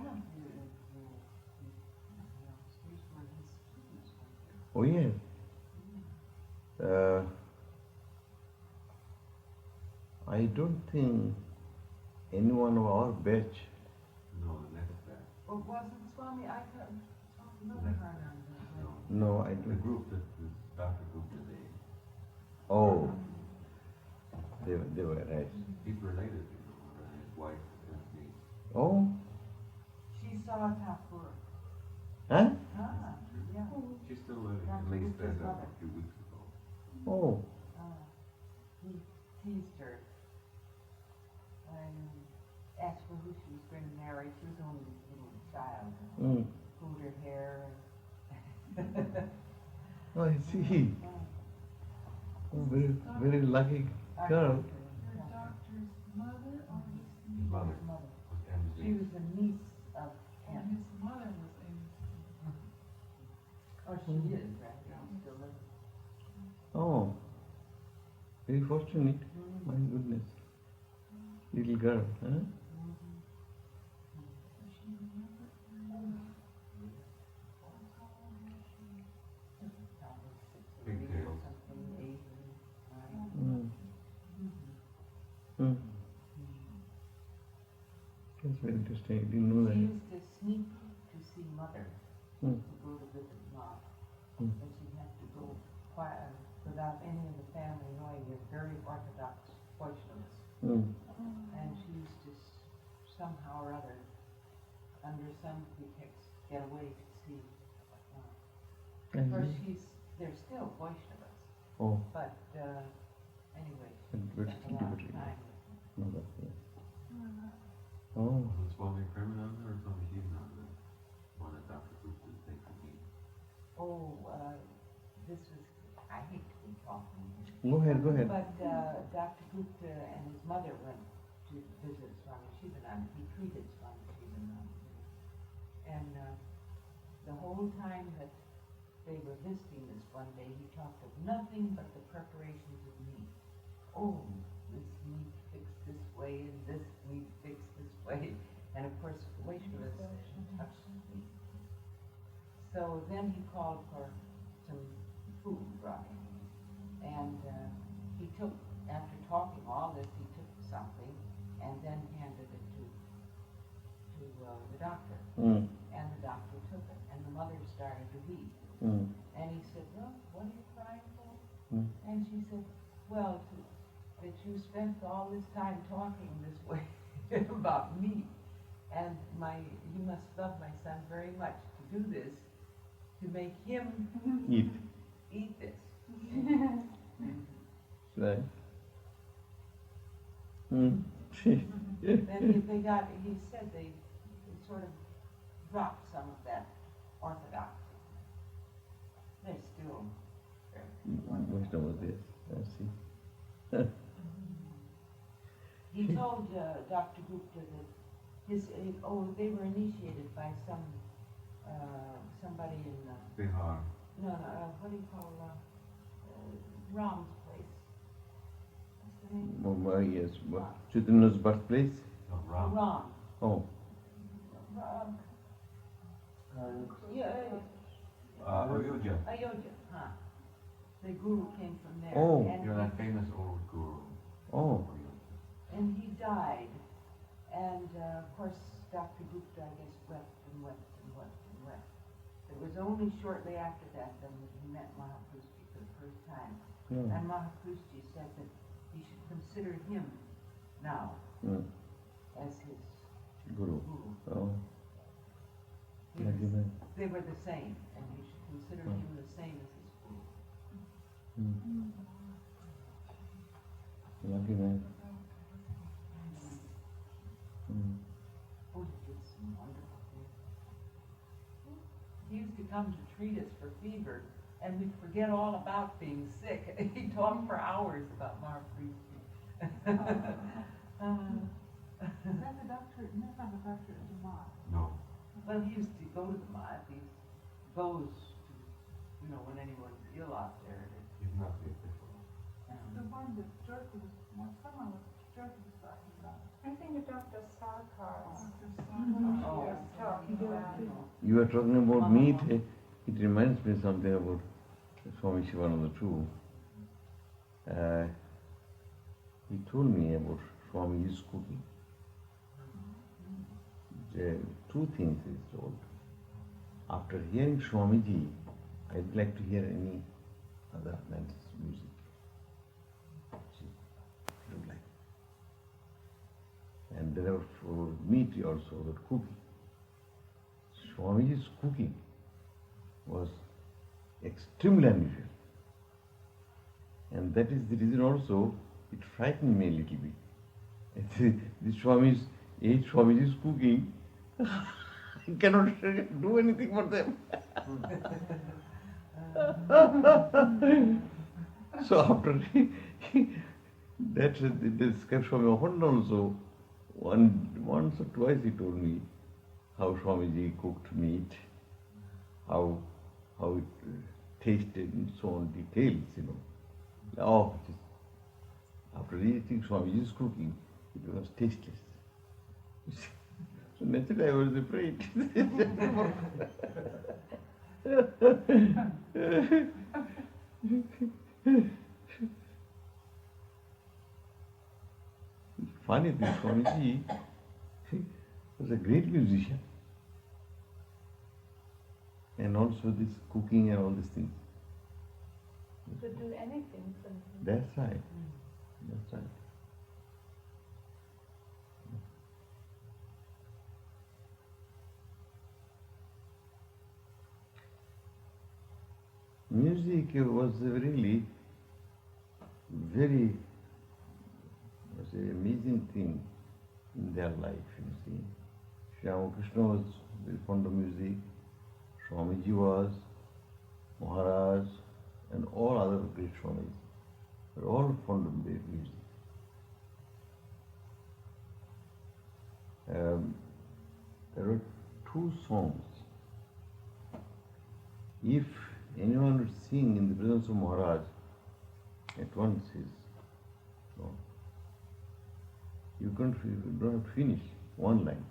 of you youngsters were his students, weren't you? Oh yes. I don't think anyone of our batch. No, the next batch. Or wasn't Swami Akhilananda? No, I The don't. group that the Dr. group that they, Oh, they were right. he's related to him, and his wife is the, Oh, She saw Thakur. huh? Ah, yeah. she's still living, Dr. at least Gupta's as of mother. a few weeks ago. Oh, He teased her and asked her who she was going to marry. She was only a little child. mm. Pulled her hair and Oh, I see. Oh, very, very lucky girl. Your doctor's mother or his His mother Mother. was MZ. She was a niece of and him. his mother was in. Oh, she is, right? She's still living. Oh, very fortunate. My goodness. Little girl, huh? Pigtails. Mm. Mm. That's very interesting. I didn't know She that. used to sneak to see Mother, Mm. to go to visit Mom. Mm. But she'd have to go quiet, without any of the family knowing. They're very Orthodox Vaishnavas. Mm. And she used to somehow or other, under some pretext, get away to see. Of course, they're still Vaishnavas, Oh, but anyway, she and very spent a lot of different. time. No, that, yes. Oh, Was it Swami Paramananda or Swami Akhilananda? One of Dr. Group that they could meet. Oh, this was, I hate to be talking. go ahead, go ahead. But Dr. Gupta and his mother went to visit Swami Shivananda. He treated Swami Shivananda. And the whole time that they were visiting this one day, he talked of nothing but the preparations of meat. Oh, this meat fixed this way and this meat fixed this way. And of course, Vaishnavas touched meat. So then he called for some food brought in. And he took, after talking all this, he took something and then handed it to the doctor. Mm. And the doctor took it, and the mother started to weep. Mm. And he said, well, what are you crying for? Mm. And she said, well, that you spent all this time talking this way about me. And you must love my son very much to do this, to make him eat this. Right. Mm. Then he said they sort of dropped some of that orthodoxy. They're still very Vaishnava, yes, I see. He told Dr. Gupta that they were initiated by somebody in, Bihar. what do you call, Ram's place. What's the name? Oh, yes, Chaitanya's birthplace? No, Ram. Ram. Oh, Ram. Ayodhya. Ayodhya, huh. The guru came from there. Oh. And You're that famous old guru. oh, And he died. And of course, Dr. Gupta, I guess, wept and wept and wept and wept. It was only shortly after that then that he met Mahaprabhuji for the first time. Yeah. And Mahaprabhuji said that he should consider him now Mm. as his Guru. guru. Oh. He Lucky was- man. They were the same, and you should consider him the same as his guru. Mm. Lucky man. Mm. Oh, he did some wonderful things. He used to come to treat us for fever, and we'd forget all about being sick. He'd talk for hours about Mahaprabhuji. Is that the doctor? No, not the doctor at the mosque. No. Well, he used to go to the Math. He goes to, when anyone's ill out there. He's not the official. The one that George was, someone was, George was talking about. I think Dr. Sarkar Dr. Oh. was talking about it. You are talking about meat. It reminds me something about Swami Shivananda too. He told me about Swamiji's cooking. Two things he told. After hearing Swamiji, I'd like to hear any other man's music. See, I don't like. And there was for meat also, that cooking. Swamiji's cooking was extremely unusual. And that is the reason also it frightened me a little bit. This Swamiji's cooking, I cannot do anything for them. So after that, this Swami Akhilananda also, once or twice he told me how Swamiji cooked meat, how it tasted and so on, details, Oh, after eating Swamiji's cooking, it was tasteless. So naturally I was afraid. Funny thing, Swamiji was a great musician. And also this cooking and all these things. He could do anything for him. That's right. That's right. Music was really very an amazing thing in their life, see. Ramakrishna was very fond of music, Swamiji was, Maharaj, and all other great Swamis were all fond of their music. There were two songs. If anyone would sing in the presence of Maharaj, at once you don't have to finish one line.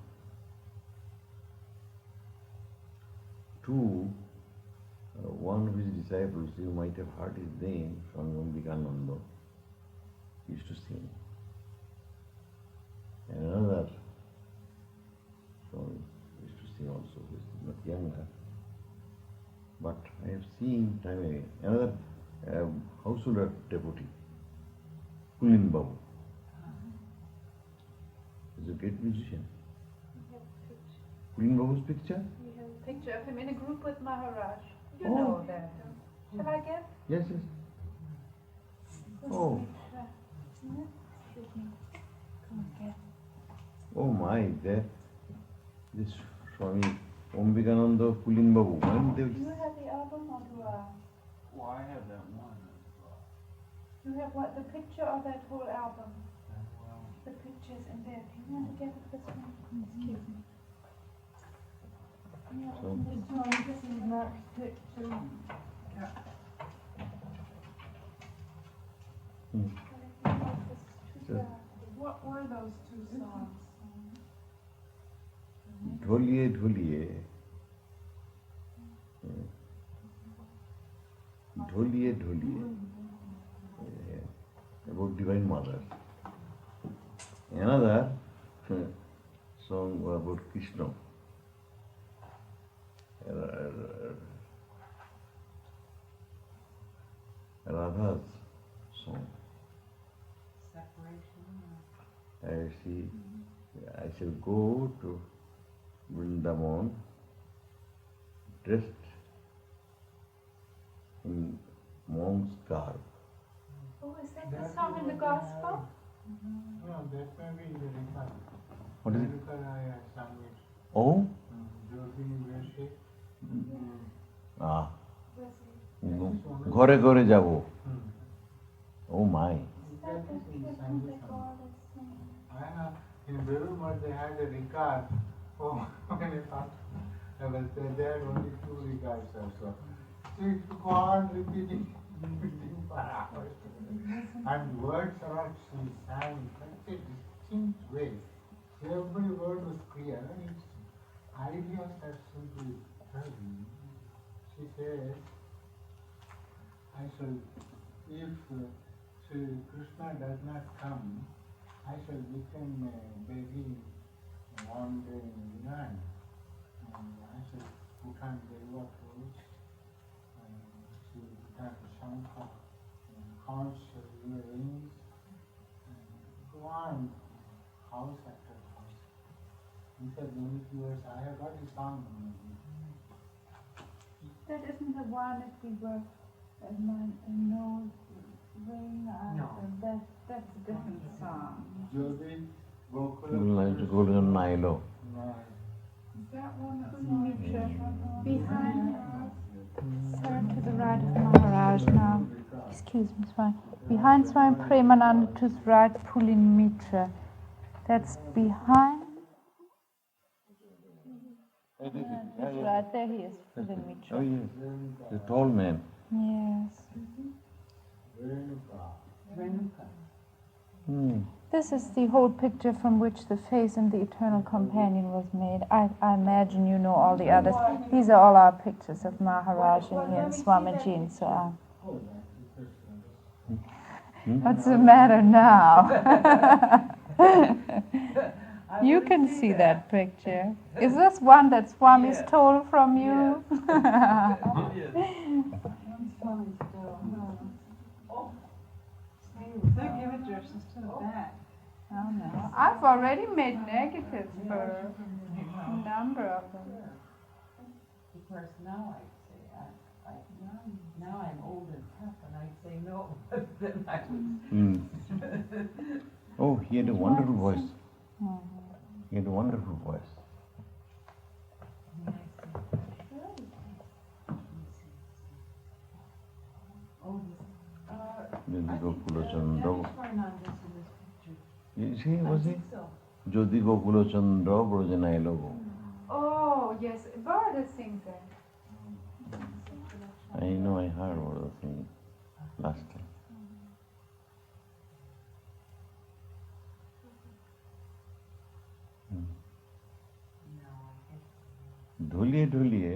Two, one of his disciples, you might have heard his name, Swami Akhilananda, used to sing. And another Swami used to sing also, who is not younger. But I have seen time again. Another householder devotee, Kulin Babu. He's a great musician. We have a picture. Kulin Babu's picture? We have a picture of him in a group with Maharaj. You Oh. know that. Shall I get? Yes, yes. This Oh. picture? Yeah. Excuse me. Come and get. Oh my, this Swami Akhilananda, Kulin Babu. When they Do you have the album or do I? Well, I have that one. You have what, the picture or that whole album? Well, The pictures in there. Do you want to get this one? Excuse me. Yeah, So- this one, this is Mark's picture. Hmm. So- What were those two songs? Dholiye Dholiye. Dholiye Dholiye. About Divine Mother. Another song about Krishna. Radha's song. Separation. I shall go to Vrindavan dressed in monk's garb. Oh, is that the song in the gospel? No, that may be in the record. What is it? Record I had sung it. Oh? Jyoti Veshi. Ah. ঘরে ঘরে যাব. Oh my. That is in the sannyāsa. I know, in Belur Math they had a record. Oh, when I thought I was there only 2 records also. So it go on repeating for hours. And words are not she sang in such a distinct way. Every word was clear and its ideas are simply present. She says, I shall, if Sri Krishna does not come, I shall become a baby one day in Iran. And I shall put on Deva clothes, and she will put on shankha, and horns, earrings, and go on, house after house. He said, many years, I have got the song. That isn't the one if we were at my nose ring. No. That's a different song. Jyoti, Gokula. You will like to go to Nilo. Is that one that's Mitra. Behind, on? sir, to the right of Maharaj now. Excuse me, Swami. Behind Swami Paramananda to the right, Pulin Mitra. That's behind. That's right, there he is, Pulin Mitra. Oh yes, the tall man. Yes. Renuka. This is the whole picture from which the face and the eternal companion was made. I imagine you know all the others. These are all our pictures of Maharaj in here and Swamiji and so on. What's the matter now? You can see that picture. Is this one that Swami stole from you? They give addresses to the back. Oh no. I've already made negatives for a number of them. Because now I'd say, now I'm old and tough and I'd say no, but then I was. Oh, he had a wonderful voice. He had a wonderful voice. Gokula Chandra. You see, was he? Jyoti Gokula Chandra Brajanailo. Oh, yes. Varda sings that. I know, I heard Varda singing last time. ढोलिए ढोलिए